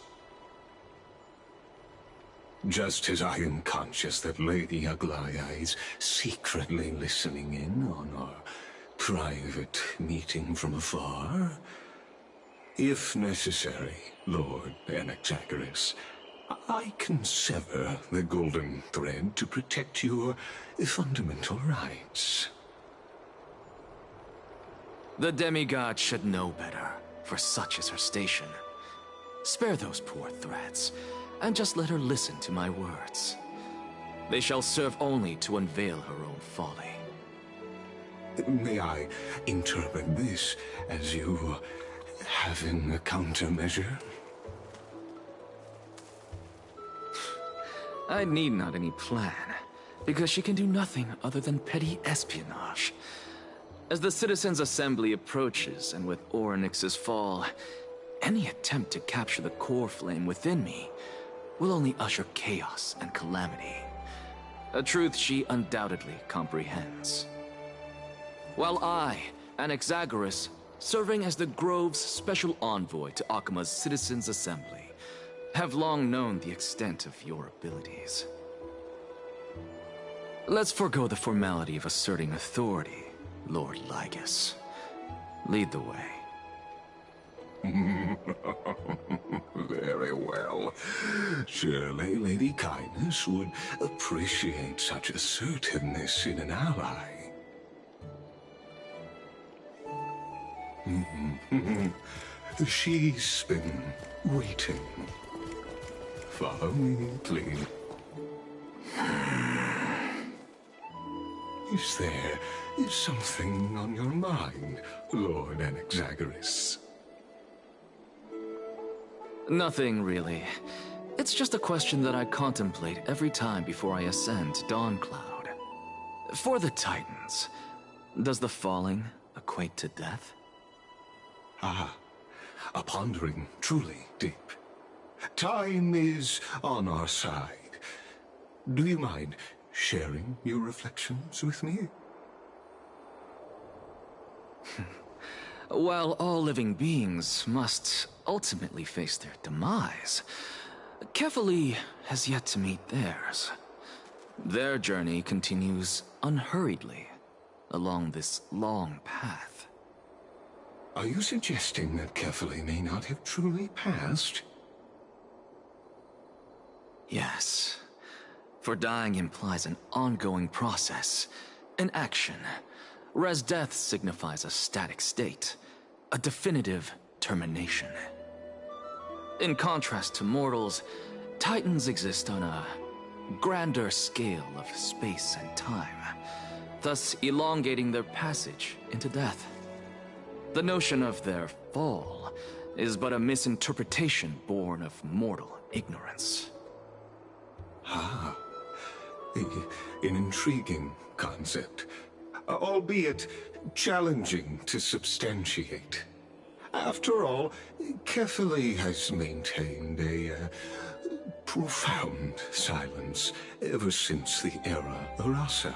Just as I am conscious that Lady Aglaya is secretly listening in on our private meeting from afar, if necessary, Lord Anaxagoras, I can sever the golden thread to protect your fundamental rights. The demigod should know better, for such is her station. Spare those poor threads, and just let her listen to my words. They shall serve only to unveil her own folly. May I interpret this as you having a countermeasure? I need not any plan, because she can do nothing other than petty espionage. As the Citizens' Assembly approaches, and with Orynyx's fall, any attempt to capture the core flame within me will only usher chaos and calamity. A truth she undoubtedly comprehends. While I, Anaxagoras, serving as the Grove's special envoy to Akima's Citizens' Assembly, have long known the extent of your abilities. Let's forego the formality of asserting authority, Lord Lygus. Lead the way. Very well. Surely Lady Kindness would appreciate such assertiveness in an ally. She's been waiting. Follow me, please. Is there something on your mind, Lord Anaxagoras? Nothing, really. It's just a question that I contemplate every time before I ascend to Dawncloud. For the Titans, does the falling equate to death? Ah, a pondering truly deep. Time is on our side. Do you mind sharing your reflections with me? While all living beings must ultimately face their demise, Kefali has yet to meet theirs. Their journey continues unhurriedly along this long path. Are you suggesting that Kefali may not have truly passed? Yes. For dying implies an ongoing process, an action, whereas death signifies a static state, a definitive termination. In contrast to mortals, Titans exist on a grander scale of space and time, thus elongating their passage into death. The notion of their fall is but a misinterpretation born of mortal ignorance. Ah, an intriguing concept, albeit challenging to substantiate. After all, Kefali has maintained a profound silence ever since the era Arasa,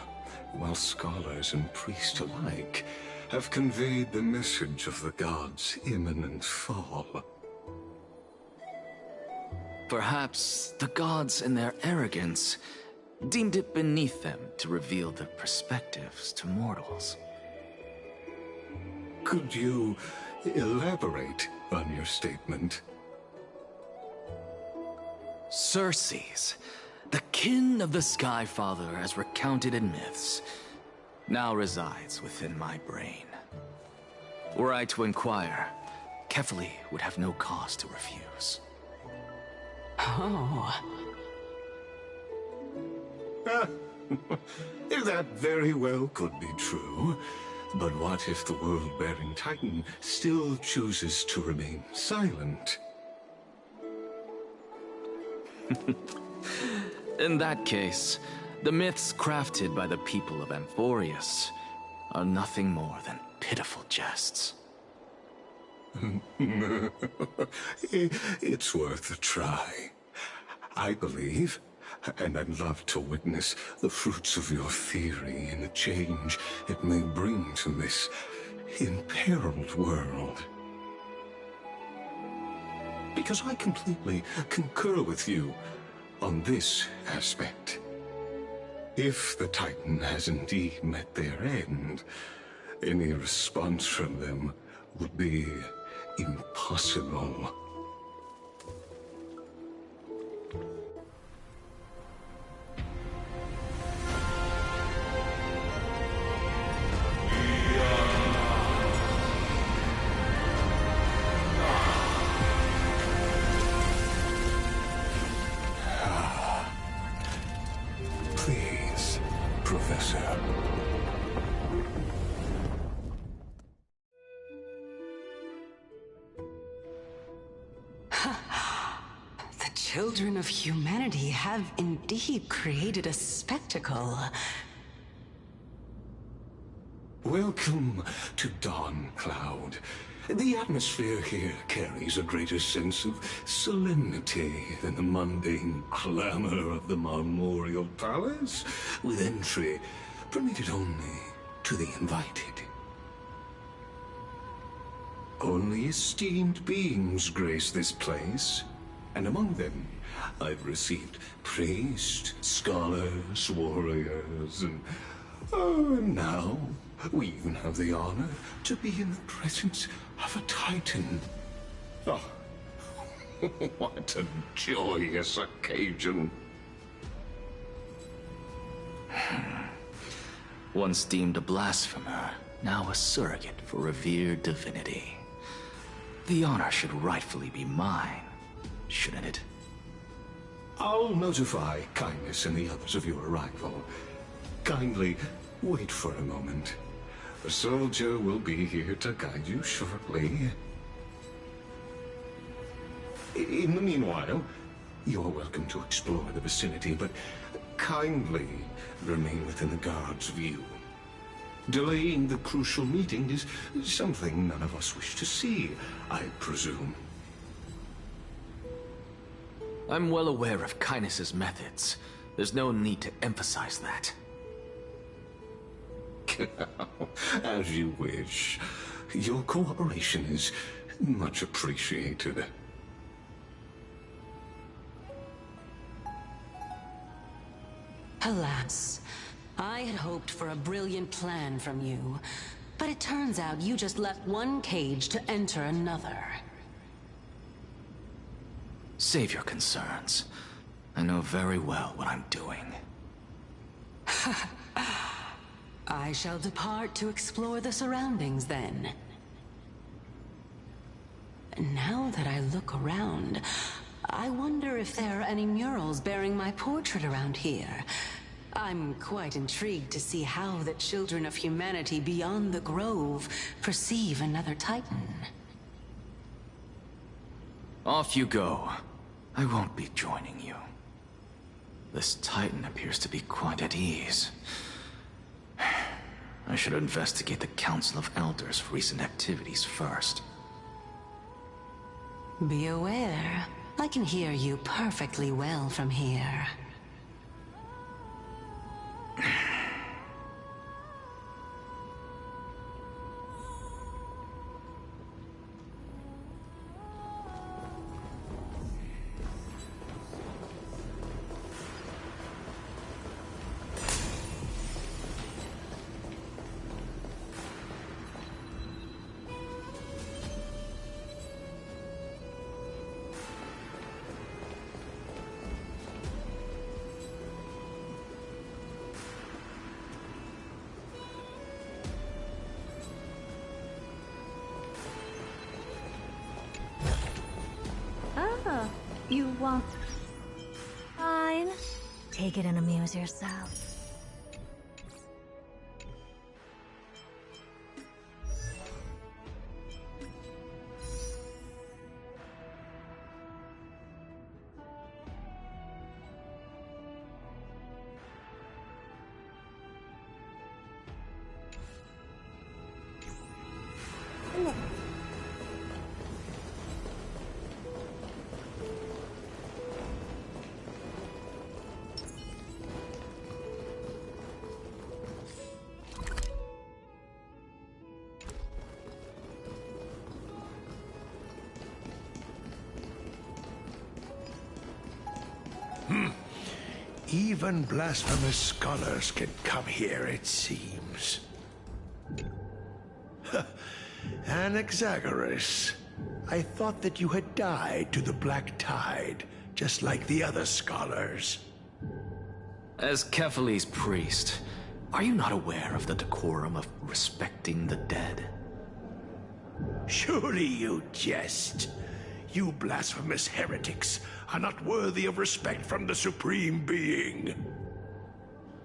while scholars and priests alike have conveyed the message of the gods' imminent fall. Perhaps the gods, in their arrogance, deemed it beneath them to reveal their perspectives to mortals. Could you elaborate on your statement? Circes, the kin of the Skyfather as recounted in myths, now resides within my brain. Were I to inquire, Kefali would have no cause to refuse. Oh. That very well could be true. But what if the world-bearing Titan still chooses to remain silent? In that case, the myths crafted by the people of Amphorius are nothing more than pitiful jests. It's worth a try. I believe and I'd love to witness the fruits of your theory and the change it may bring to this imperiled world. Because I completely concur with you on this aspect. If the Titan has indeed met their end, any response from them would be impossible. Please, Professor. The children of humanity have indeed created a spectacle. Welcome to Dawn Cloud. The atmosphere here carries a greater sense of solemnity than the mundane clamor of the Marmorial Palace, with entry permitted only to the invited. Only esteemed beings grace this place, and among them I've received priests, scholars, warriors, and now we even have the honor to be in the presence of a Titan. Oh, what a joyous occasion. Once deemed a blasphemer, now a surrogate for revered divinity. The honor should rightfully be mine, shouldn't it? I'll notify Kindness and the others of your arrival. Kindly wait for a moment. A soldier will be here to guide you shortly. In the meanwhile, you're welcome to explore the vicinity, but kindly remain within the guard's view. Delaying the crucial meeting is something none of us wish to see, I presume. I'm well aware of Kindness's methods. There's no need to emphasize that. As you wish. Your cooperation is much appreciated. Alas, I had hoped for a brilliant plan from you, but it turns out you just left one cage to enter another. Save your concerns. I know very well what I'm doing. I shall depart to explore the surroundings then. Now that I look around, I wonder if there are any murals bearing my portrait around here. I'm quite intrigued to see how the children of humanity beyond the Grove perceive another Titan. Off you go. I won't be joining you. This Titan appears to be quite at ease. I should investigate the Council of Elders' recent activities first. Be aware, I can hear you perfectly well from here. You want... Fine. Take it and amuse yourself. Even blasphemous scholars can come here, it seems. Anaxagoras, I thought that you had died to the Black Tide, just like the other scholars. As Kephales's priest, are you not aware of the decorum of respecting the dead? Surely you jest. You blasphemous heretics are not worthy of respect from the Supreme Being.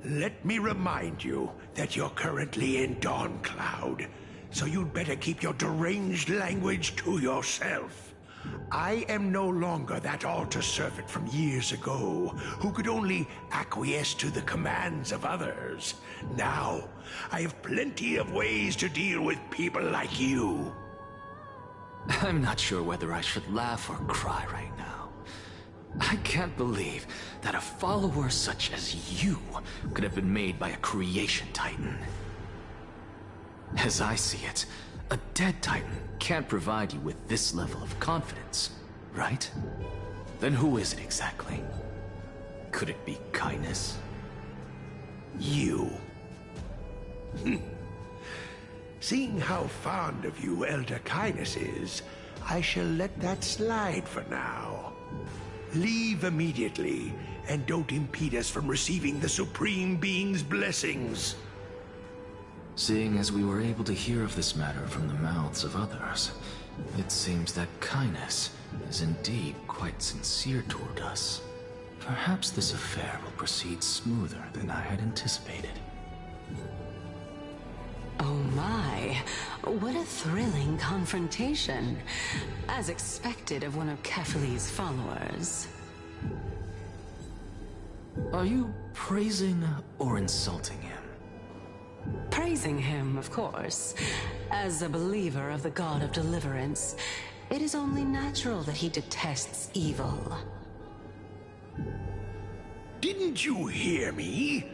Let me remind you that you're currently in Dawn Cloud, so you'd better keep your deranged language to yourself. I am no longer that altar servant from years ago, who could only acquiesce to the commands of others. Now, I have plenty of ways to deal with people like you. I'm not sure whether I should laugh or cry right now. I can't believe that a follower such as you could have been made by a creation titan. As I see it, a dead titan can't provide you with this level of confidence, right? Then who is it exactly? Could it be kindness? You. Seeing how fond of you Elder Kindness is, I shall let that slide for now. Leave immediately, and don't impede us from receiving the Supreme Being's blessings. Seeing as we were able to hear of this matter from the mouths of others, it seems that Kindness is indeed quite sincere toward us. Perhaps this affair will proceed smoother than I had anticipated. Oh my, what a thrilling confrontation. As expected of one of Kephales's followers. Are you praising or insulting him? Praising him, of course. As a believer of the God of Deliverance, it is only natural that he detests evil. Didn't you hear me?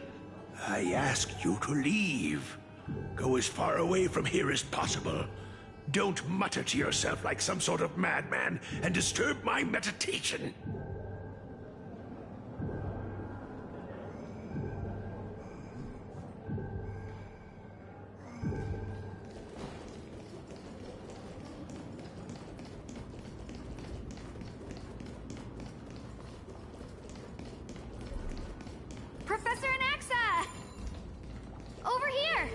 I asked you to leave. Go as far away from here as possible. Don't mutter to yourself like some sort of madman and disturb my meditation. Professor Anaxa! Over here!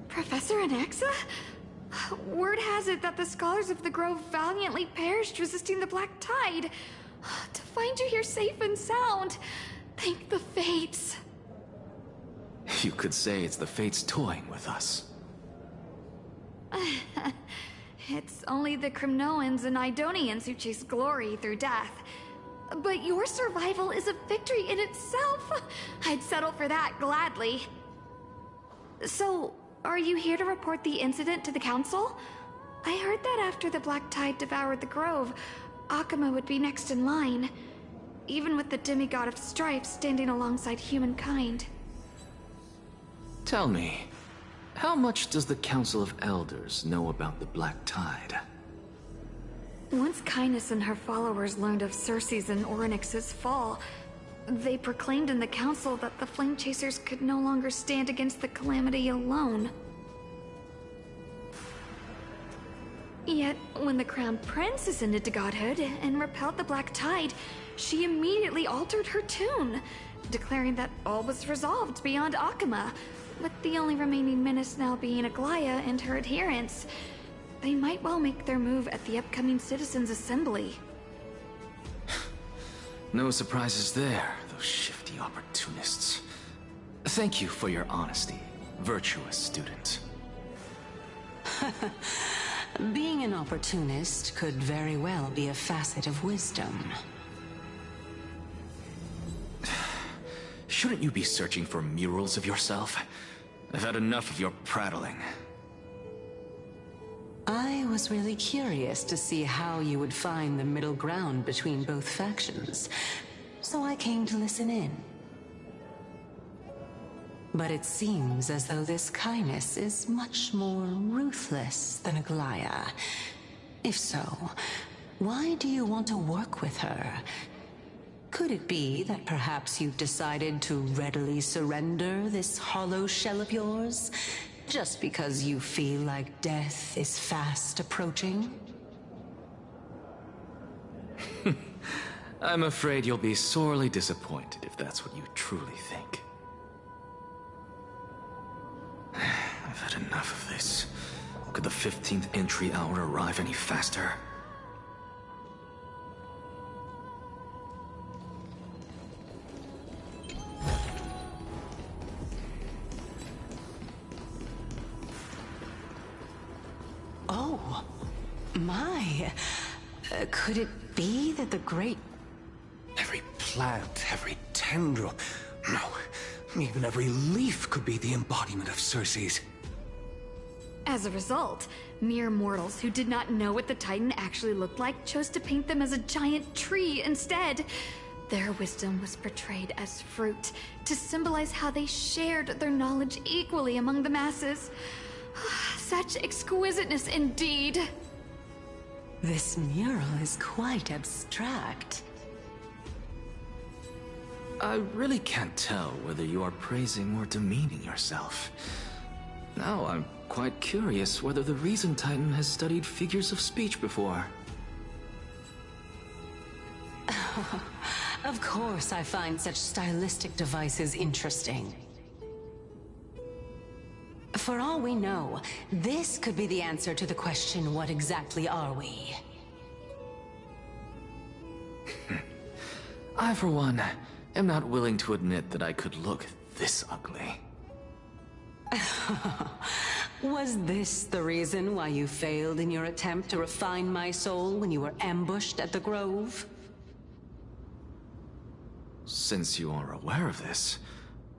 Professor Anaxa? Word has it that the scholars of the Grove valiantly perished resisting the Black Tide. To find you here safe and sound, thank the Fates. You could say it's the Fates toying with us. It's only the Cremnoans and Idonians who chase glory through death. But your survival is a victory in itself. I'd settle for that gladly. So, are you here to report the incident to the Council? I heard that after the Black Tide devoured the Grove, Akama would be next in line, even with the demigod of strife standing alongside humankind. Tell me, how much does the Council of Elders know about the Black Tide? Once Kindness and her followers learned of Circe's and Orynyx's fall, they proclaimed in the council that the Flame Chasers could no longer stand against the calamity alone. Yet, when the Crown Prince ascended to godhood and repelled the Black Tide, she immediately altered her tune, declaring that all was resolved beyond Akama, with the only remaining menace now being Aglaya and her adherents. They might well make their move at the upcoming Citizens' Assembly. No surprises there, those shifty opportunists. Thank you for your honesty, virtuous student. Being an opportunist could very well be a facet of wisdom. Shouldn't you be searching for murals of yourself? I've had enough of your prattling. I was really curious to see how you would find the middle ground between both factions, so I came to listen in. But it seems as though this kindness is much more ruthless than Aglaya. If so, why do you want to work with her? Could it be that perhaps you've decided to readily surrender this hollow shell of yours, just because you feel like death is fast approaching? I'm afraid you'll be sorely disappointed if that's what you truly think. I've had enough of this. Could the 15th entry hour arrive any faster? Oh, my. Could it be that the great... Every plant, every tendril, no, even every leaf could be the embodiment of Circe's. As a result, mere mortals who did not know what the Titan actually looked like chose to paint them as a giant tree instead. Their wisdom was portrayed as fruit, to symbolize how they shared their knowledge equally among the masses. Such exquisiteness indeed. This mural is quite abstract. I really can't tell whether you are praising or demeaning yourself. Now I'm quite curious whether the Reason Titan has studied figures of speech before. Of course I find such stylistic devices interesting. For all we know, this could be the answer to the question, what exactly are we? I, for one, am not willing to admit that I could look this ugly. Was this the reason why you failed in your attempt to refine my soul when you were ambushed at the Grove? Since you are aware of this,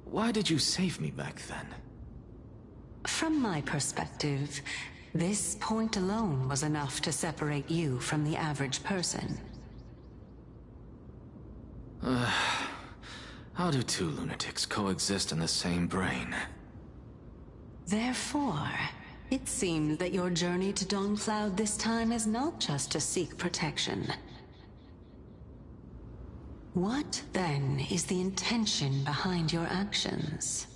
why did you save me back then? From my perspective, this point alone was enough to separate you from the average person. How do two lunatics coexist in the same brain? Therefore, it seems that your journey to Dawn-Cloud this time is not just to seek protection. What, then, is the intention behind your actions?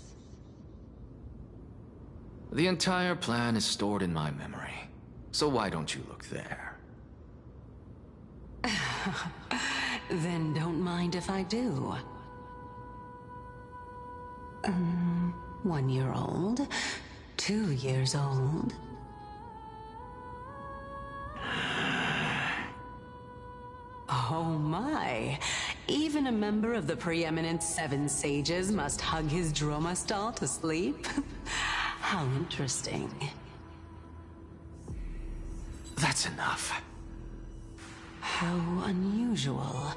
The entire plan is stored in my memory, so why don't you look there? Then don't mind if I do. 1 year old, 2 years old. Oh my! Even a member of the preeminent 7 sages must hug his droma stall to sleep? How interesting. That's enough. How unusual.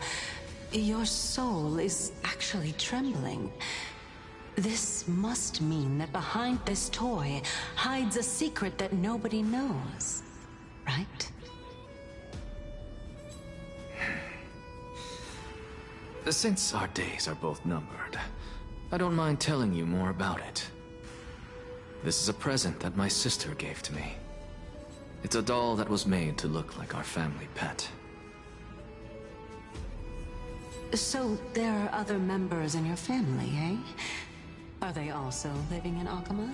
Your soul is actually trembling. This must mean that behind this toy hides a secret that nobody knows, right? Since our days are both numbered, I don't mind telling you more about it. This is a present that my sister gave to me. It's a doll that was made to look like our family pet. So there are other members in your family, eh? Are they also living in Akama?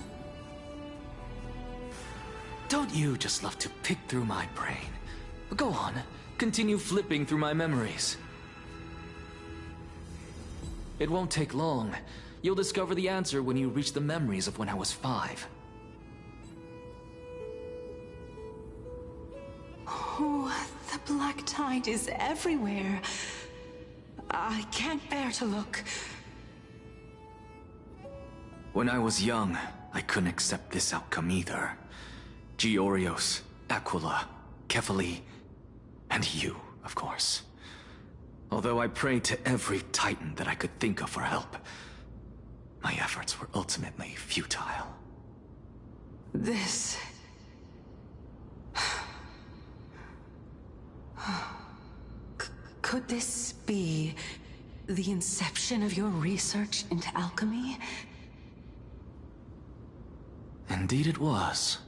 Don't you just love to pick through my brain? Go on, continue flipping through my memories. It won't take long. You'll discover the answer when you reach the memories of when I was 5. Oh, the black tide is everywhere. I can't bear to look. When I was young, I couldn't accept this outcome either. Georios, Aquila, Kefali, and you, of course. Although I prayed to every titan that I could think of for help, my efforts were ultimately futile. This... Could this be the inception of your research into alchemy? Indeed it was.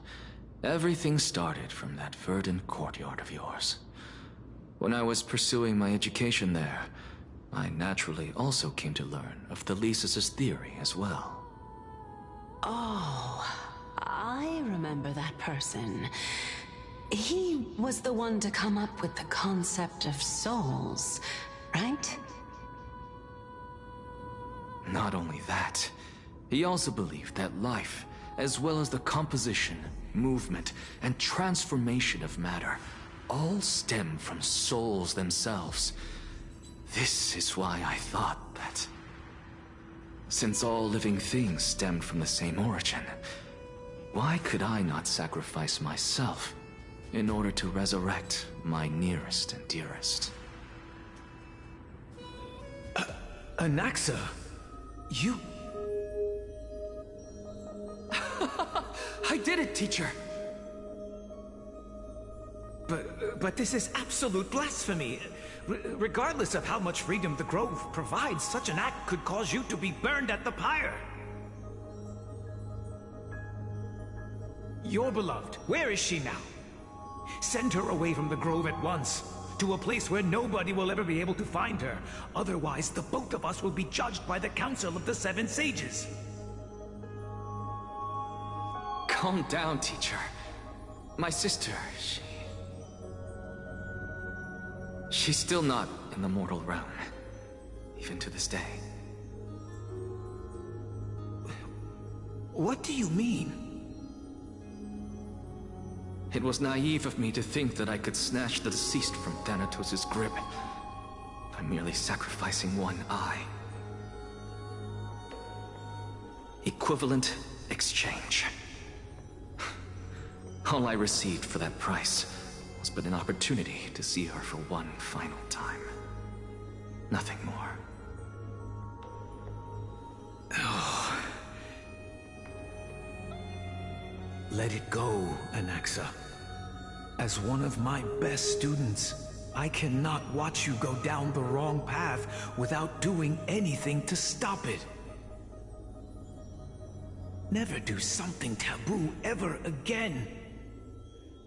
Everything started from that verdant courtyard of yours. When I was pursuing my education there, I naturally also came to learn of Thelesis' theory as well. Oh, I remember that person. He was the one to come up with the concept of souls, right? Not only that, he also believed that life, as well as the composition, movement, and transformation of matter, all stem from souls themselves. This is why I thought that, since all living things stemmed from the same origin, why could I not sacrifice myself in order to resurrect my nearest and dearest? Anaxa, you... I did it, teacher! But this is absolute blasphemy. Regardless of how much freedom the Grove provides, such an act could cause you to be burned at the pyre. Your beloved, where is she now? Send her away from the Grove at once, to a place where nobody will ever be able to find her. Otherwise, the both of us will be judged by the Council of the Seven Sages. Calm down, teacher. My sister, she's still not in the mortal realm, even to this day. What do you mean? It was naive of me to think that I could snatch the deceased from Thanatos' grip by merely sacrificing one eye. Equivalent exchange. All I received for that price was but an opportunity to see her for one final time. Nothing more. Oh. Let it go, Anaxa. As one of my best students, I cannot watch you go down the wrong path without doing anything to stop it. Never do something taboo ever again.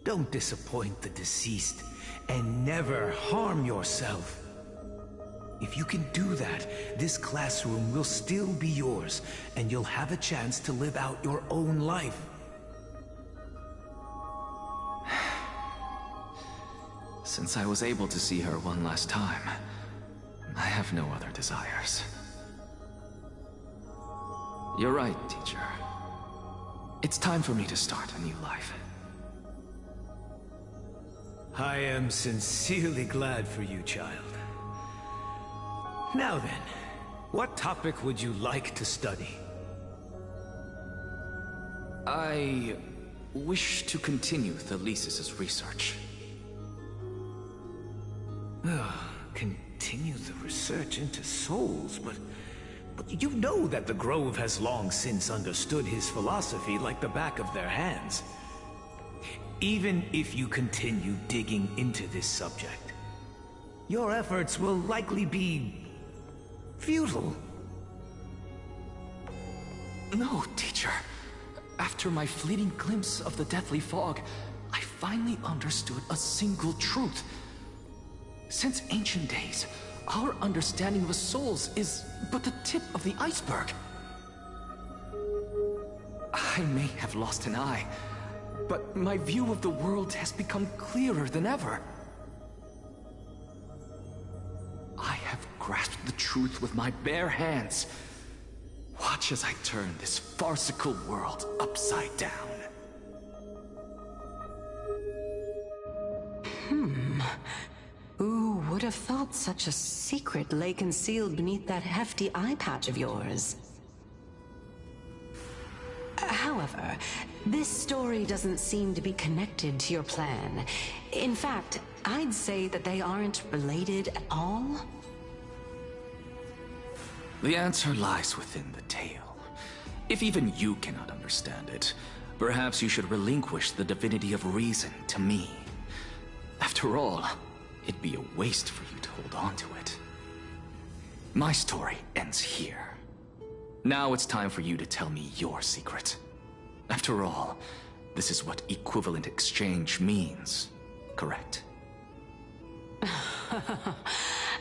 Don't disappoint the deceased, and never harm yourself. If you can do that, this classroom will still be yours, and you'll have a chance to live out your own life. Since I was able to see her one last time, I have no other desires. You're right, teacher. It's time for me to start a new life. I am sincerely glad for you, child. Now then, what topic would you like to study? I wish to continue Thelesis' research. Continue the research into souls, but you know that the Grove has long since understood his philosophy like the back of their hands. Even if you continue digging into this subject, your efforts will likely be futile. No, teacher. After my fleeting glimpse of the deathly fog, I finally understood a single truth. Since ancient days, our understanding of souls is but the tip of the iceberg. I may have lost an eye, but my view of the world has become clearer than ever. I have grasped the truth with my bare hands. Watch as I turn this farcical world upside down. Who would have thought such a secret lay concealed beneath that hefty eye patch of yours? However, this story doesn't seem to be connected to your plan. In fact, I'd say that they aren't related at all. The answer lies within the tale. If even you cannot understand it, perhaps you should relinquish the divinity of reason to me. After all, it'd be a waste for you to hold on to it. My story ends here. Now it's time for you to tell me your secret. After all, this is what equivalent exchange means, correct?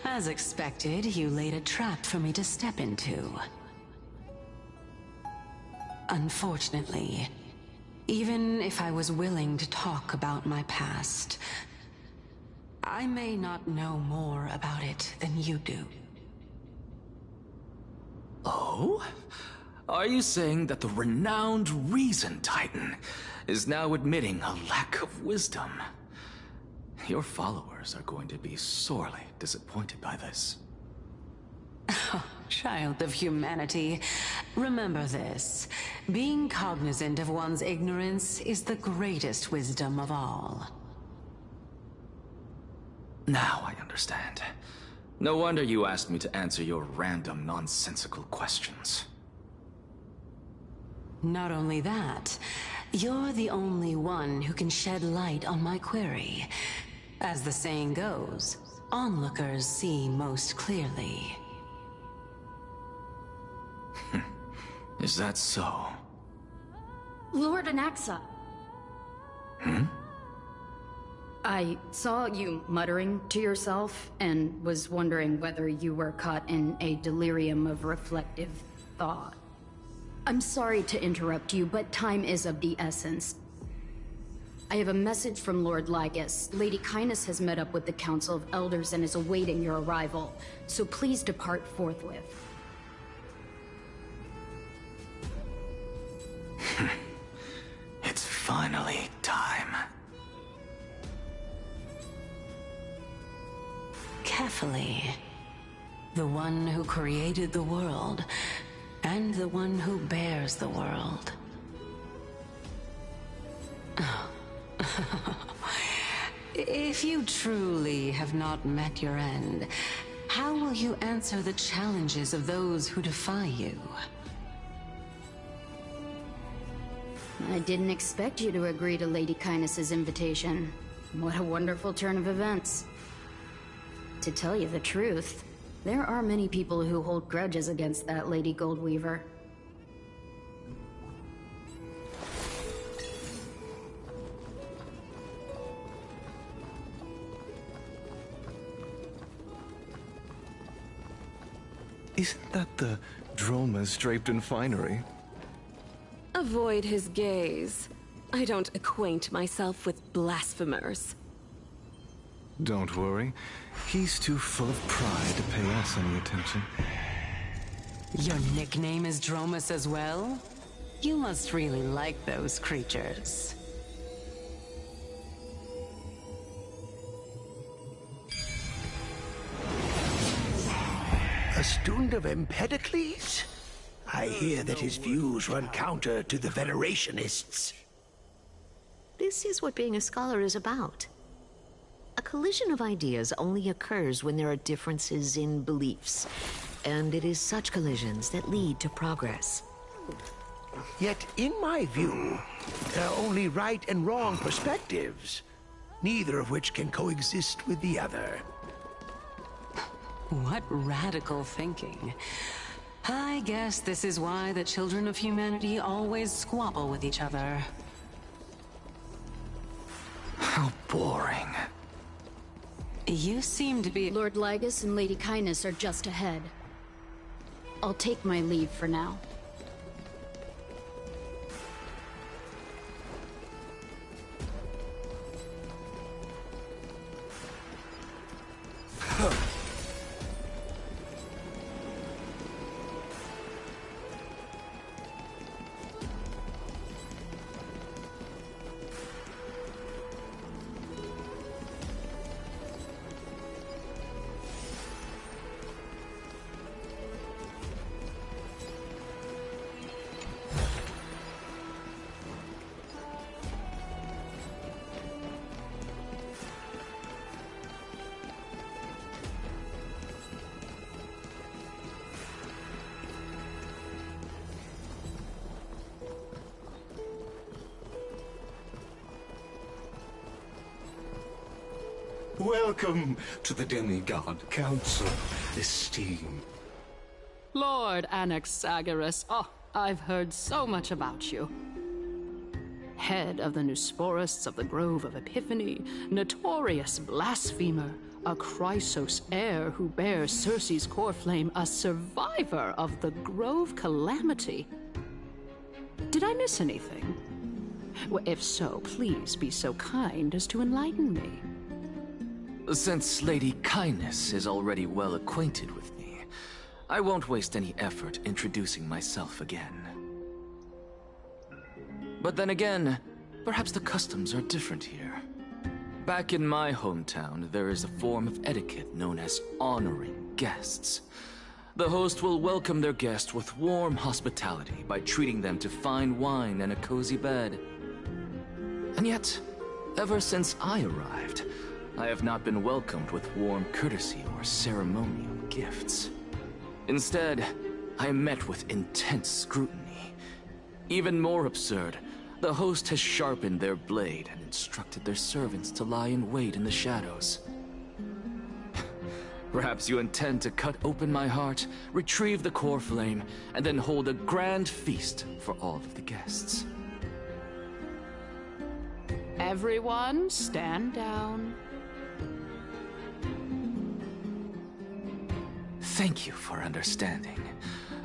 As expected, you laid a trap for me to step into. Unfortunately, even if I was willing to talk about my past, I may not know more about it than you do. Oh? Are you saying that the renowned Reason Titan is now admitting a lack of wisdom? Your followers are going to be sorely disappointed by this. Child of humanity, remember this. Being cognizant of one's ignorance is the greatest wisdom of all. Now I understand. No wonder you asked me to answer your random, nonsensical questions. Not only that, you're the only one who can shed light on my query. As the saying goes, onlookers see most clearly. Is that so? Lord Anaxa. Hmm? I saw you muttering to yourself and was wondering whether you were caught in a delirium of reflective thought. I'm sorry to interrupt you, but time is of the essence. I have a message from Lord Lygus. Lady Kindness has met up with the Council of Elders and is awaiting your arrival, so please depart forthwith. It's finally time. Carefully. The one who created the world, and the one who bears the world. If you truly have not met your end, how will you answer the challenges of those who defy you? I didn't expect you to agree to Lady Kindness's invitation. What a wonderful turn of events. To tell you the truth, there are many people who hold grudges against that Lady Goldweaver. Isn't that the dromas draped in finery? Avoid his gaze. I don't acquaint myself with blasphemers. Don't worry. He's too full of pride to pay us any attention. Your nickname is Dromus as well? You must really like those creatures. A student of Empedocles? I hear that his views run counter to the Venerationists. This is what being a scholar is about. A collision of ideas only occurs when there are differences in beliefs, and it is such collisions that lead to progress. Yet, in my view, there are only right and wrong perspectives, neither of which can coexist with the other. What radical thinking. I guess this is why the children of humanity always squabble with each other. How boring. You seem to be... Lord Lygus and Lady Kindness are just ahead. I'll take my leave for now. Welcome to the Demigod Council, esteem. Lord Anaxagoras, oh, I've heard so much about you. head of the Nusporists of the Grove of Epiphany, notorious blasphemer, a Chrysos heir who bears Circe's core flame, a survivor of the Grove calamity. Did I miss anything? Well, if so, please be so kind as to enlighten me. Since Lady Kindness is already well acquainted with me, I won't waste any effort introducing myself again. But then again, perhaps the customs are different here. Back in my hometown, there is a form of etiquette known as honoring guests. The host will welcome their guest with warm hospitality by treating them to fine wine and a cozy bed. And yet, ever since I arrived, I have not been welcomed with warm courtesy or ceremonial gifts. Instead, I am met with intense scrutiny. Even more absurd, the host has sharpened their blade and instructed their servants to lie in wait in the shadows. Perhaps you intend to cut open my heart, retrieve the core flame, and then hold a grand feast for all of the guests. Everyone, stand down. Thank you for understanding.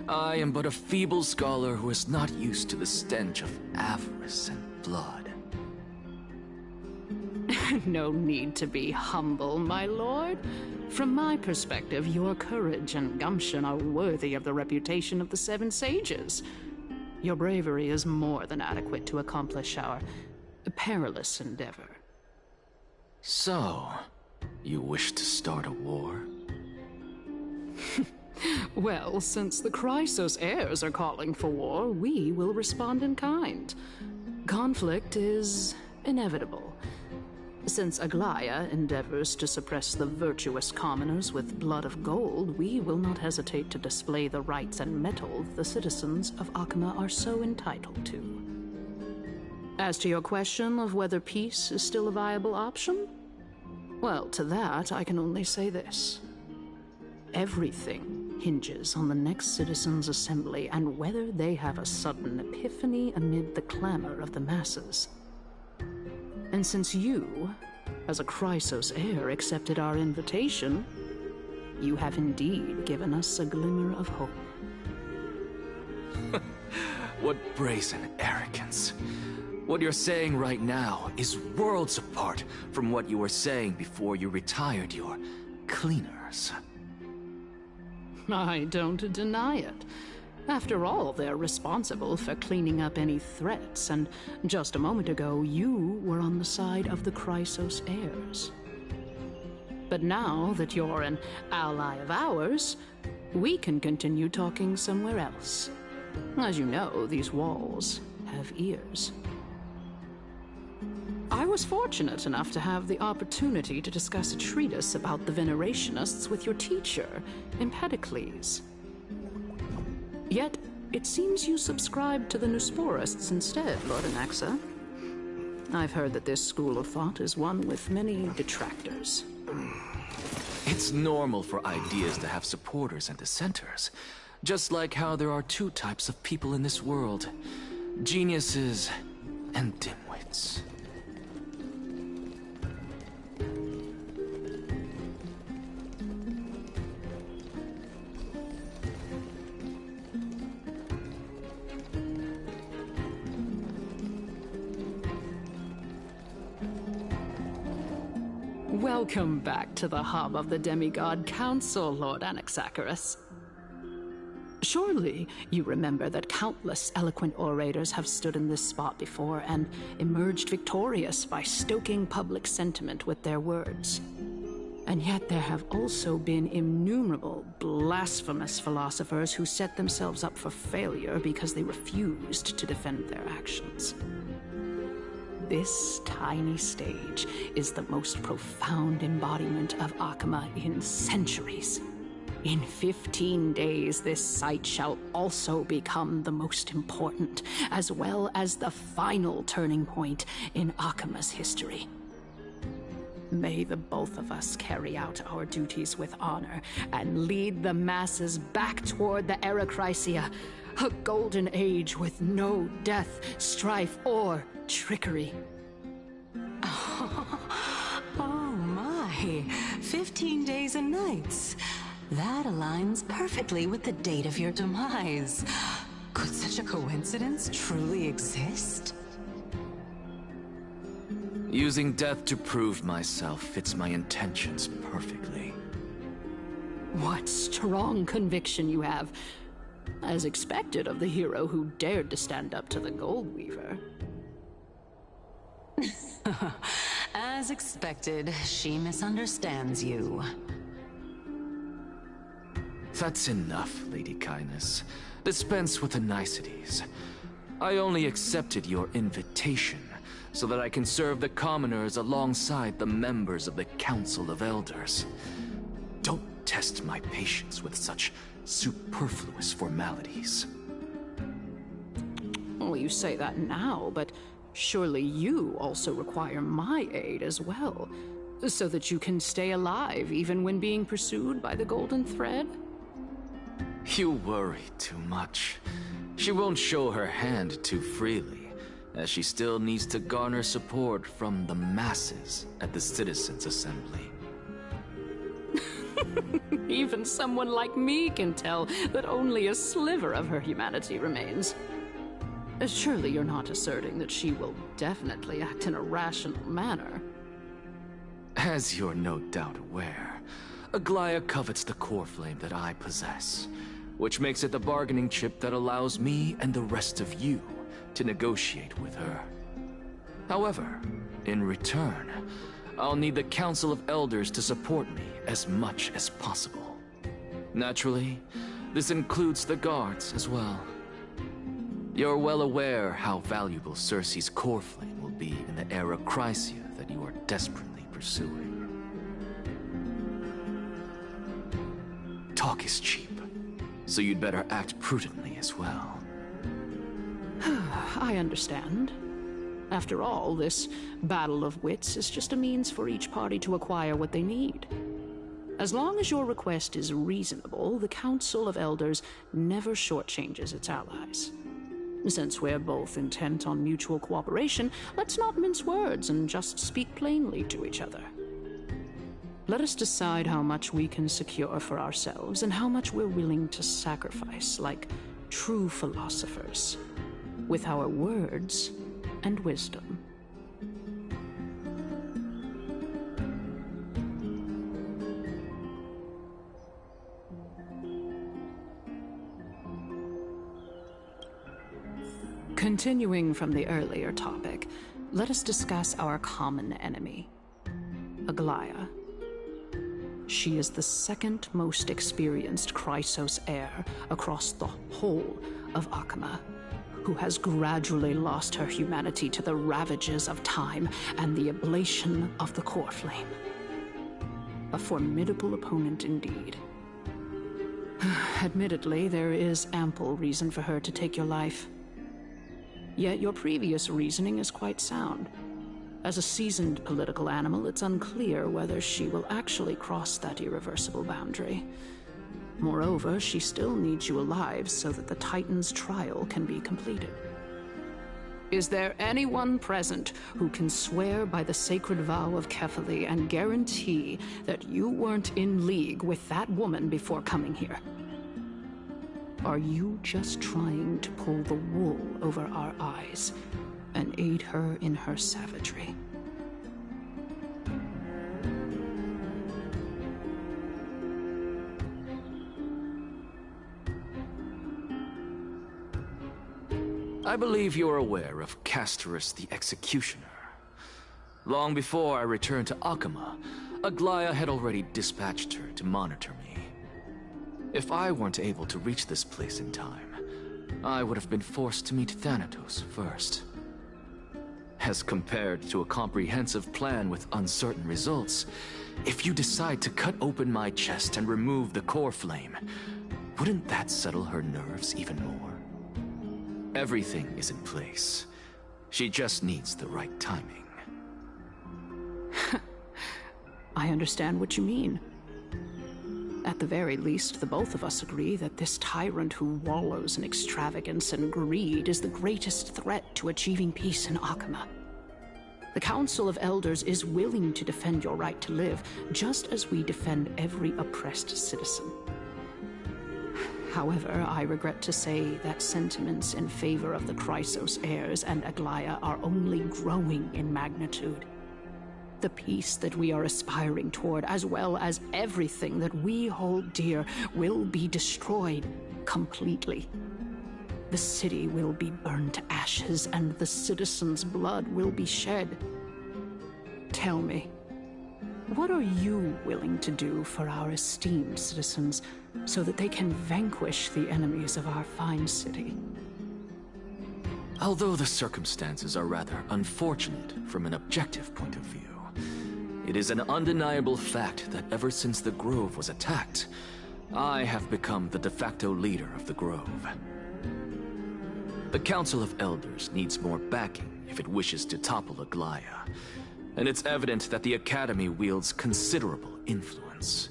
I am but a feeble scholar who is not used to the stench of avarice and blood. No need to be humble, my lord. From my perspective, your courage and gumption are worthy of the reputation of the Seven Sages. Your bravery is more than adequate to accomplish our perilous endeavor. So, you wish to start a war? Well, since the Chrysos heirs are calling for war, we will respond in kind. Conflict is inevitable. Since Aglaya endeavors to suppress the virtuous commoners with blood of gold, we will not hesitate to display the rights and mettle the citizens of Akama are so entitled to. As to your question of whether peace is still a viable option, well, to that I can only say this. Everything hinges on the next citizens' assembly and whether they have a sudden epiphany amid the clamor of the masses. And since you, as a Chrysos heir, accepted our invitation, you have indeed given us a glimmer of hope. What brazen arrogance. What you're saying right now is worlds apart from what you were saying before you retired your cleaners. I don't deny it. After all, they're responsible for cleaning up any threats, and just a moment ago, you were on the side of the Chrysos heirs. But now that you're an ally of ours, we can continue talking somewhere else. As you know, these walls have ears. I was fortunate enough to have the opportunity to discuss a treatise about the Venerationists with your teacher, Empedocles. Yet, it seems you subscribe to the Nusporists instead, Lord Anaxa. I've heard that this school of thought is one with many detractors. It's normal for ideas to have supporters and dissenters, just like how there are two types of people in this world: geniuses and dimwits. Welcome back to the hub of the Demigod Council, Lord Anaxagoras. Surely you remember that countless eloquent orators have stood in this spot before and emerged victorious by stoking public sentiment with their words. And yet there have also been innumerable blasphemous philosophers who set themselves up for failure because they refused to defend their actions. This tiny stage is the most profound embodiment of Akama in centuries. In 15 days, this site shall also become the most important, as well as the final turning point in Akama's history. May the both of us carry out our duties with honor and lead the masses back toward the Erechrysia, a golden age with no death, strife, or trickery. Oh my, 15 days and nights. That aligns perfectly with the date of your demise. Could such a coincidence truly exist? Using death to prove myself fits my intentions perfectly. What strong conviction you have, as expected of the hero who dared to stand up to the Gold Weaver. As expected, she misunderstands you. That's enough, Lady Kindness. Dispense with the niceties. I only accepted your invitation so that I can serve the commoners alongside the members of the Council of Elders. Don't test my patience with such superfluous formalities. Well, you say that now, but surely you also require my aid as well, so that you can stay alive even when being pursued by the Golden Thread? You worry too much. She won't show her hand too freely, as she still needs to garner support from the masses at the Citizens' Assembly. Even someone like me can tell that only a sliver of her humanity remains. Surely you're not asserting that she will definitely act in a rational manner. As you're no doubt aware, Aglaya covets the core flame that I possess, which makes it the bargaining chip that allows me and the rest of you to negotiate with her. However, in return, I'll need the Council of Elders to support me as much as possible. Naturally, this includes the guards as well. You're well aware how valuable Circe's core flame will be in the Erechrysia that you are desperately pursuing. Talk is cheap, so you'd better act prudently as well. I understand. After all, this battle of wits is just a means for each party to acquire what they need. As long as your request is reasonable, the Council of Elders never shortchanges its allies. Since we're both intent on mutual cooperation, let's not mince words and just speak plainly to each other. Let us decide how much we can secure for ourselves and how much we're willing to sacrifice, like true philosophers, with our words and wisdom. Continuing from the earlier topic, let us discuss our common enemy, Aglaya. She is the second most experienced Chrysos heir across the whole of Akama, who has gradually lost her humanity to the ravages of time and the ablation of the core flame. A formidable opponent indeed. Admittedly, there is ample reason for her to take your life. Yet your previous reasoning is quite sound. As a seasoned political animal, it's unclear whether she will actually cross that irreversible boundary. Moreover, she still needs you alive so that the Titan's trial can be completed. Is there anyone present who can swear by the sacred vow of Kefali and guarantee that you weren't in league with that woman before coming here? Are you just trying to pull the wool over our eyes and aid her in her savagery? I believe you're aware of Castorus the Executioner. Long before I returned to Akama, Aglaya had already dispatched her to monitor me. If I weren't able to reach this place in time, I would have been forced to meet Thanatos first. As compared to a comprehensive plan with uncertain results, if you decide to cut open my chest and remove the core flame, wouldn't that settle her nerves even more? Everything is in place. She just needs the right timing. I understand what you mean. At the very least, the both of us agree that this tyrant who wallows in extravagance and greed is the greatest threat to achieving peace in Akama. The Council of Elders is willing to defend your right to live, just as we defend every oppressed citizen. However, I regret to say that sentiments in favor of the Chrysos heirs and Aglaya are only growing in magnitude. The peace that we are aspiring toward, as well as everything that we hold dear, will be destroyed completely. The city will be burned to ashes, and the citizens' blood will be shed. Tell me, what are you willing to do for our esteemed citizens so that they can vanquish the enemies of our fine city? Although the circumstances are rather unfortunate from an objective point of view, it is an undeniable fact that ever since the Grove was attacked, I have become the de facto leader of the Grove. The Council of Elders needs more backing if it wishes to topple Aglaya, and it's evident that the Academy wields considerable influence.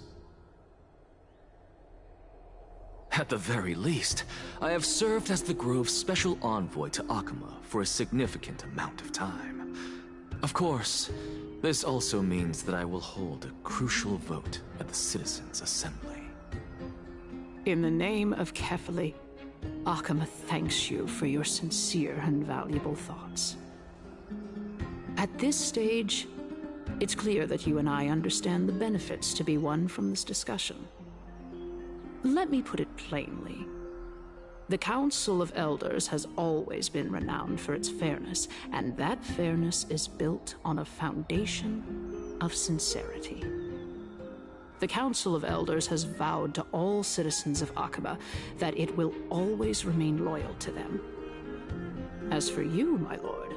At the very least, I have served as the Grove's special envoy to Akama for a significant amount of time. Of course, this also means that I will hold a crucial vote at the Citizens' Assembly. In the name of Kefali, Akama thanks you for your sincere and valuable thoughts. At this stage, it's clear that you and I understand the benefits to be won from this discussion. Let me put it plainly. The Council of Elders has always been renowned for its fairness, and that fairness is built on a foundation of sincerity. The Council of Elders has vowed to all citizens of Akaba that it will always remain loyal to them. As for you, my lord,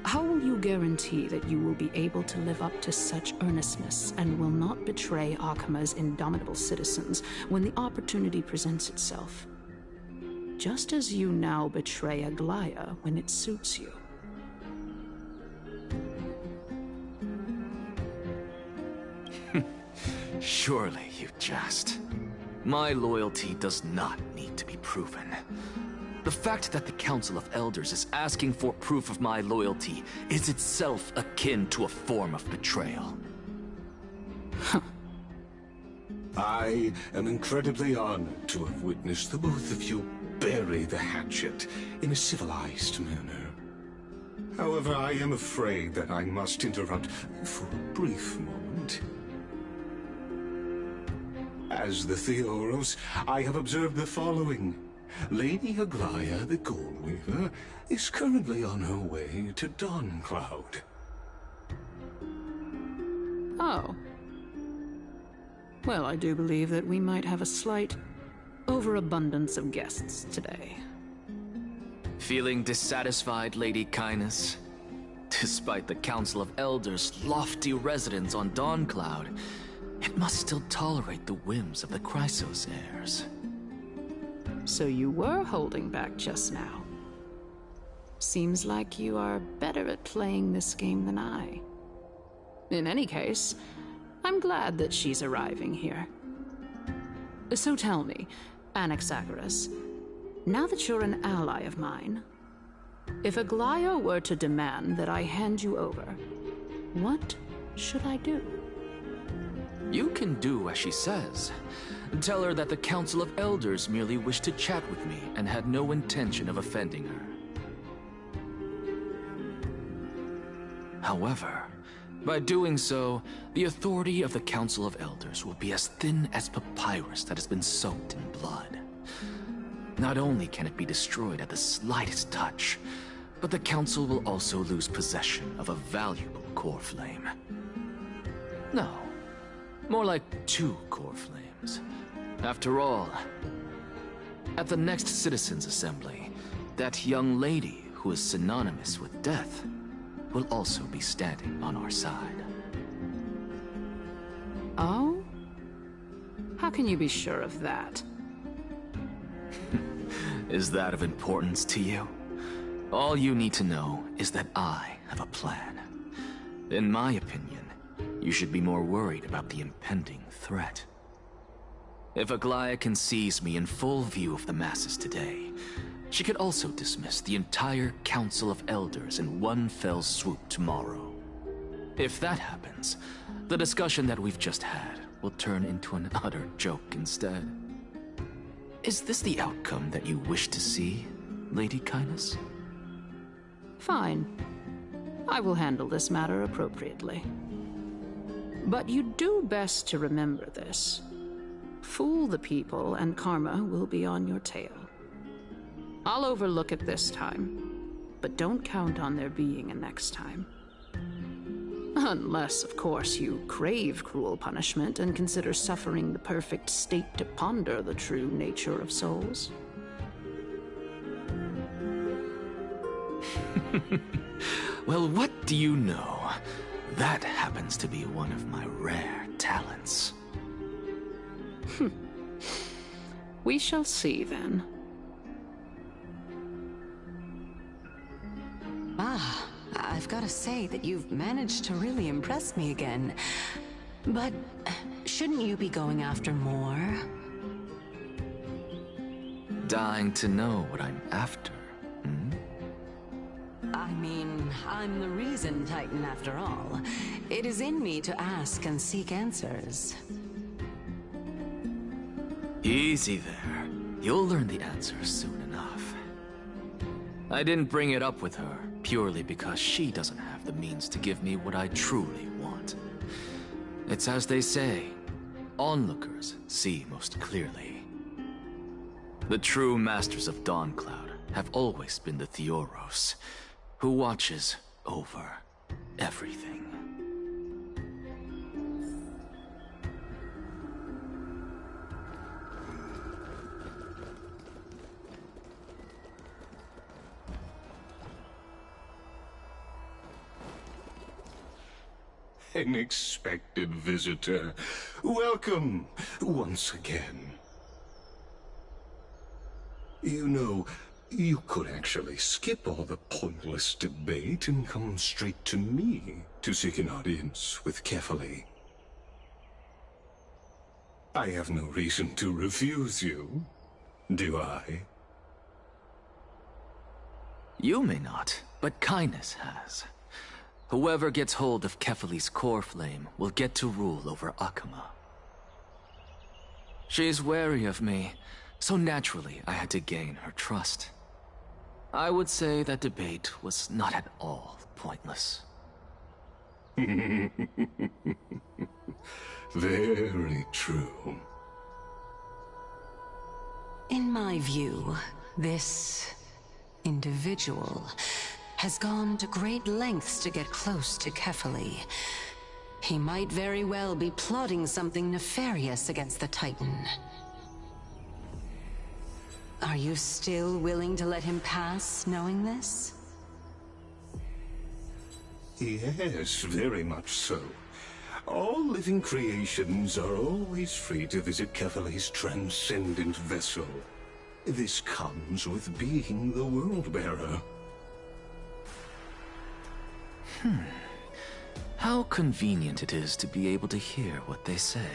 how will you guarantee that you will be able to live up to such earnestness and will not betray Akama's indomitable citizens when the opportunity presents itself? Just as you now betray Aglaya when it suits you. Surely you jest. My loyalty does not need to be proven. The fact that the Council of Elders is asking for proof of my loyalty is itself akin to a form of betrayal. I am incredibly honored to have witnessed the both of you bury the hatchet in a civilized manner. However, I am afraid that I must interrupt for a brief moment. As the Theoros, I have observed the following. Lady Aglaya, the Goldweaver, is currently on her way to Dawncloud. Oh. Well, I do believe that we might have a slight overabundance of guests today. Feeling dissatisfied, Lady Kindness? Despite the Council of Elders' lofty residence on Dawncloud, it must still tolerate the whims of the Chrysos heirs. So you were holding back just now. Seems like you are better at playing this game than I. In any case, I'm glad that she's arriving here. So tell me, Anaxagoras, now that you're an ally of mine, if Aglaya were to demand that I hand you over, what should I do? You can do as she says. Tell her that the Council of Elders merely wished to chat with me and had no intention of offending her. However, by doing so, the authority of the Council of Elders will be as thin as papyrus that has been soaked in blood. Not only can it be destroyed at the slightest touch, but the Council will also lose possession of a valuable core flame. No, more like 2 core flames. After all, at the next Citizens' Assembly, that young lady who is synonymous with death will also be standing on our side. Oh? How can you be sure of that? Is that of importance to you? All you need to know is that I have a plan. In my opinion, you should be more worried about the impending threat. If Aglaya can seize me in full view of the masses today, she could also dismiss the entire Council of Elders in one fell swoop tomorrow. If that happens, the discussion that we've just had will turn into an utter joke instead. Is this the outcome that you wish to see, Lady Kindness? Fine. I will handle this matter appropriately. But you do best to remember this. Fool the people, and karma will be on your tail. I'll overlook it this time, but don't count on there being a next time. Unless, of course, you crave cruel punishment and consider suffering the perfect state to ponder the true nature of souls. Well, what do you know? That happens to be one of my rare talents. We shall see, then. Ah, I've got to say that you've managed to really impress me again. But shouldn't you be going after more? Dying to know what I'm after, I mean, I'm the reason Titan after all. It is in me to ask and seek answers. Easy there. You'll learn the answers soon enough. I didn't bring it up with her purely because she doesn't have the means to give me what I truly want. It's as they say, onlookers see most clearly. The true masters of Dawncloud have always been the Theoros, who watches over everything. An expected visitor. Welcome once again. You know, you could actually skip all the pointless debate and come straight to me to seek an audience with Kefali. I have no reason to refuse you, do I? You may not, but Kindness has. Whoever gets hold of Kefali's core flame will get to rule over Akama. She's wary of me, so naturally I had to gain her trust. I would say that debate was not at all pointless. Very true. In my view, this individual has gone to great lengths to get close to Kefali. He might very well be plotting something nefarious against the Titan. Are you still willing to let him pass, knowing this? Yes, very much so. All living creations are always free to visit Kefali's transcendent vessel. This comes with being the World-Bearer. How convenient it is to be able to hear what they say.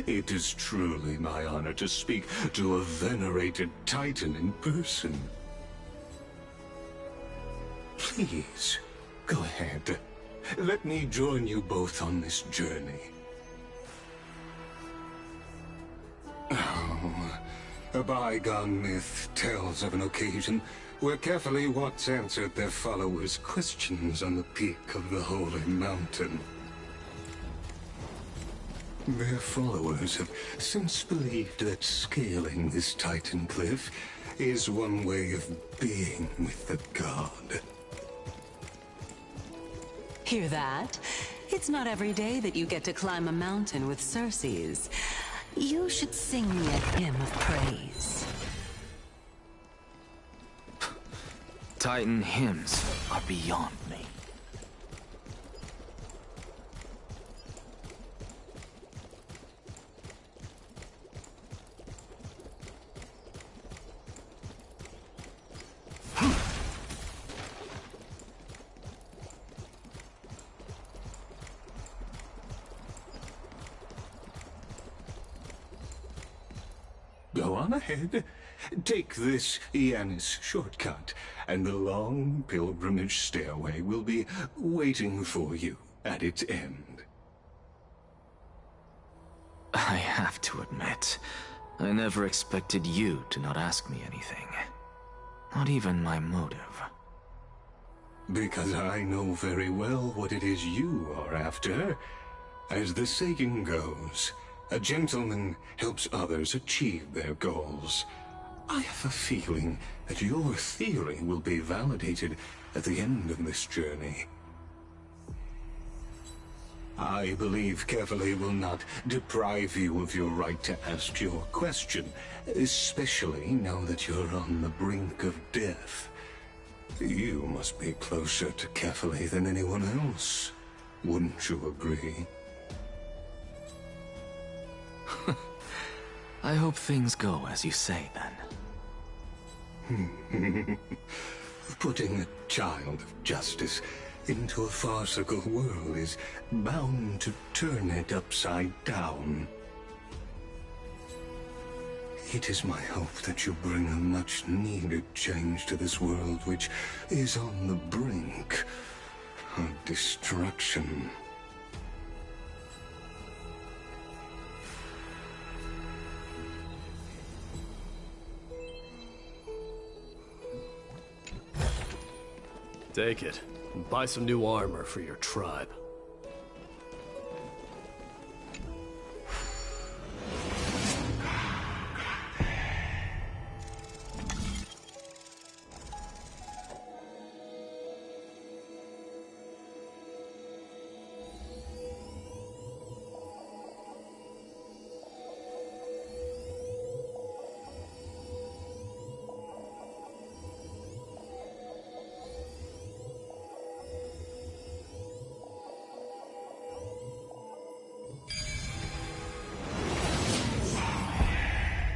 It is truly my honor to speak to a venerated Titan in person. Please, go ahead. Let me join you both on this journey. Oh, a bygone myth tells of an occasion where Kefali once answered their followers' questions on the peak of the Holy Mountain. Their followers have since believed that scaling this Titan cliff is one way of being with the god. Hear that? It's not every day that you get to climb a mountain with Circes. You should sing me a hymn of praise. Titan hymns are beyond me. Go on ahead. Take this Yanis shortcut, and the long pilgrimage stairway will be waiting for you at its end. I have to admit, I never expected you to not ask me anything. Not even my motive. Because I know very well what it is you are after. As the saying goes, a gentleman helps others achieve their goals. I have a feeling that your theory will be validated at the end of this journey. I believe Kefali will not deprive you of your right to ask your question, especially now that you're on the brink of death. You must be closer to Kefali than anyone else. Wouldn't you agree? I hope things go as you say, then. Putting a child of justice into a farcical world is bound to turn it upside down. It is my hope that you bring a much-needed change to this world which is on the brink of destruction. Take it, and buy some new armor for your tribe.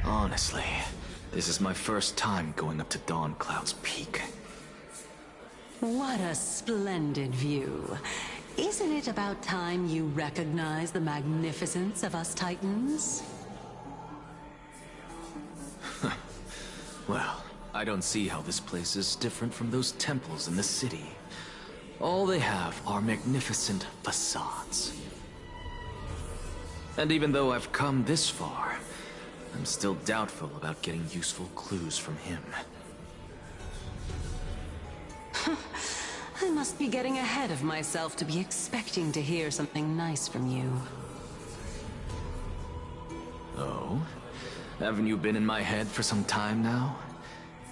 Honestly, this is my first time going up to Dawn Cloud's peak. What a splendid view. Isn't it about time you recognize the magnificence of us Titans? Well, I don't see how this place is different from those temples in the city. All they have are magnificent facades. And even though I've come this far, I'm still doubtful about getting useful clues from him. I must be getting ahead of myself to be expecting to hear something nice from you. Oh? Haven't you been in my head for some time now?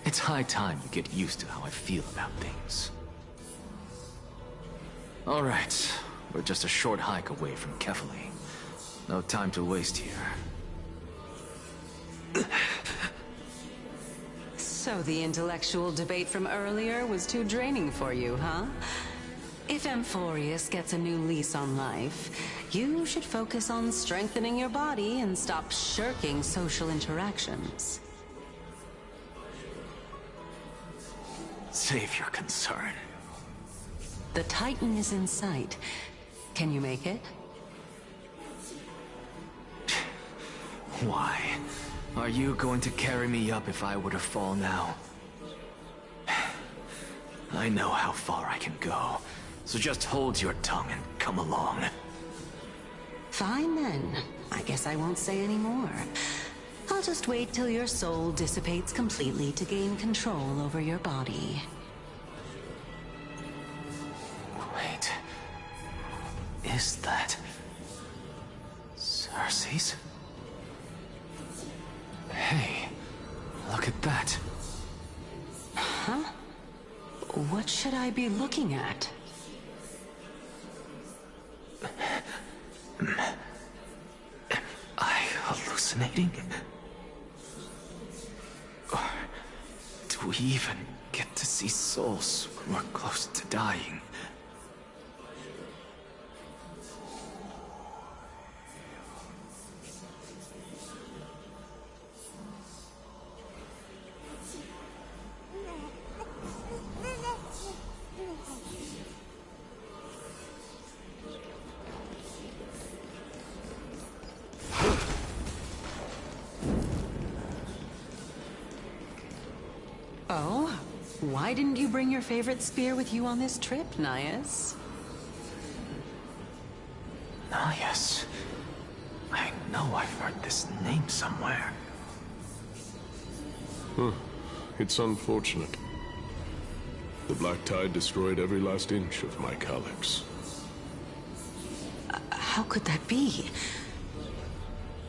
It's high time you get used to how I feel about things. Alright, we're just a short hike away from Kefali. No time to waste here. So the intellectual debate from earlier was too draining for you, huh? If Amphorius gets a new lease on life, you should focus on strengthening your body and stop shirking social interactions. Save your concern. The Titan is in sight. Can you make it? Why? Are you going to carry me up if I were to fall now? I know how far I can go, so just hold your tongue and come along. Fine then. I guess I won't say any more. I'll just wait till your soul dissipates completely to gain control over your body. Wait. Is that... Cersei's? Hey, look at that. Huh? What should I be looking at? Am I hallucinating? Or do we even get to see souls when we're close to dying? Oh? Why didn't you bring your favorite spear with you on this trip, Nias? Nias. I know I've heard this name somewhere. It's unfortunate. The Black Tide destroyed every last inch of my calyx. How could that be?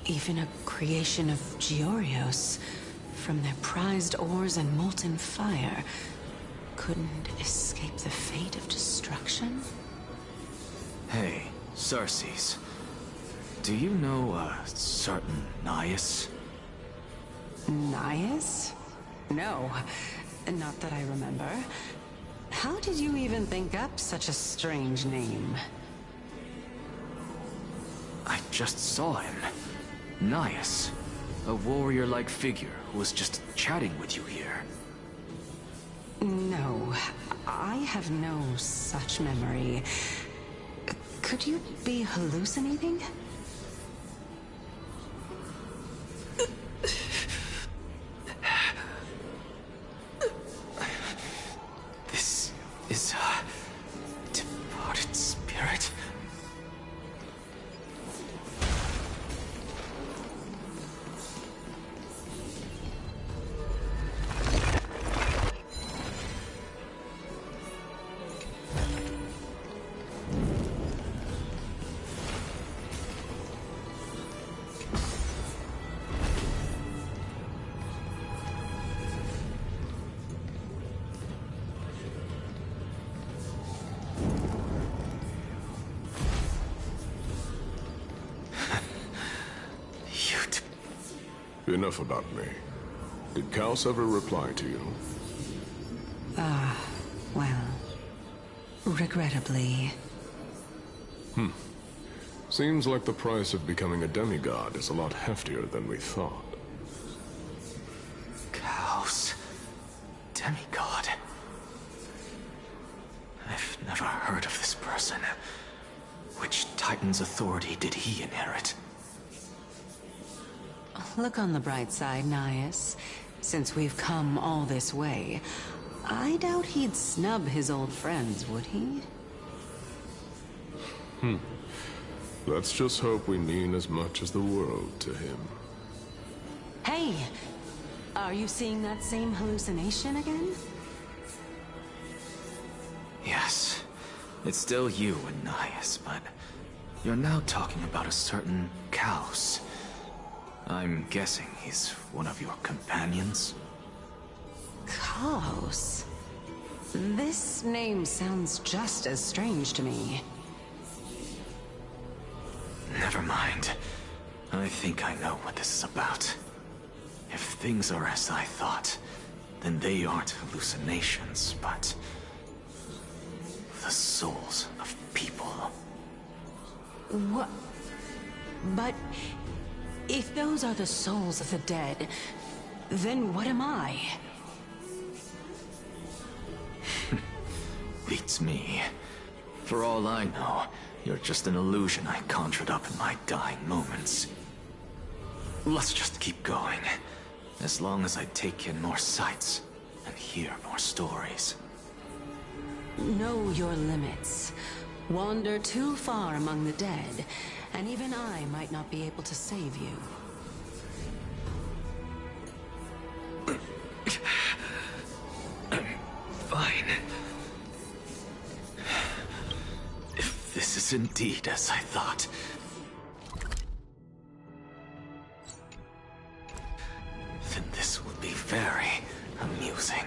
Even a creation of Georios, from their prized ores and molten fire, couldn't escape the fate of destruction? Hey, Sarces. Do you know a certain Nias? Nias? No, not that I remember. How did you even think up such a strange name? I just saw him. Nias. A warrior-like figure who was just chatting with you here. No, I have no such memory. Could you be hallucinating? This is a departed spirit. Enough about me. Did Kaos ever reply to you? Well, regrettably. Seems like the price of becoming a demigod is a lot heftier than we thought. Kaos. Demigod. I've never heard of this person. Which Titan's authority did he inherit? Look on the bright side, Nias. Since we've come all this way, I doubt he'd snub his old friends, would he? Let's just hope we mean as much as the world to him. Hey! Are you seeing that same hallucination again? Yes. It's still you and Nias, but you're now talking about a certain Kaos. I'm guessing he's one of your companions? Kaos? This name sounds just as strange to me. Never mind. I think I know what this is about. If things are as I thought, then they aren't hallucinations, but the souls of people. What? But if those are the souls of the dead, then what am I? Beats me. For all I know, you're just an illusion I conjured up in my dying moments. Let's just keep going. As long as I take in more sights and hear more stories. Know your limits. Wander too far among the dead, and even I might not be able to save you. I'm fine. If this is indeed as I thought, then this will be very amusing.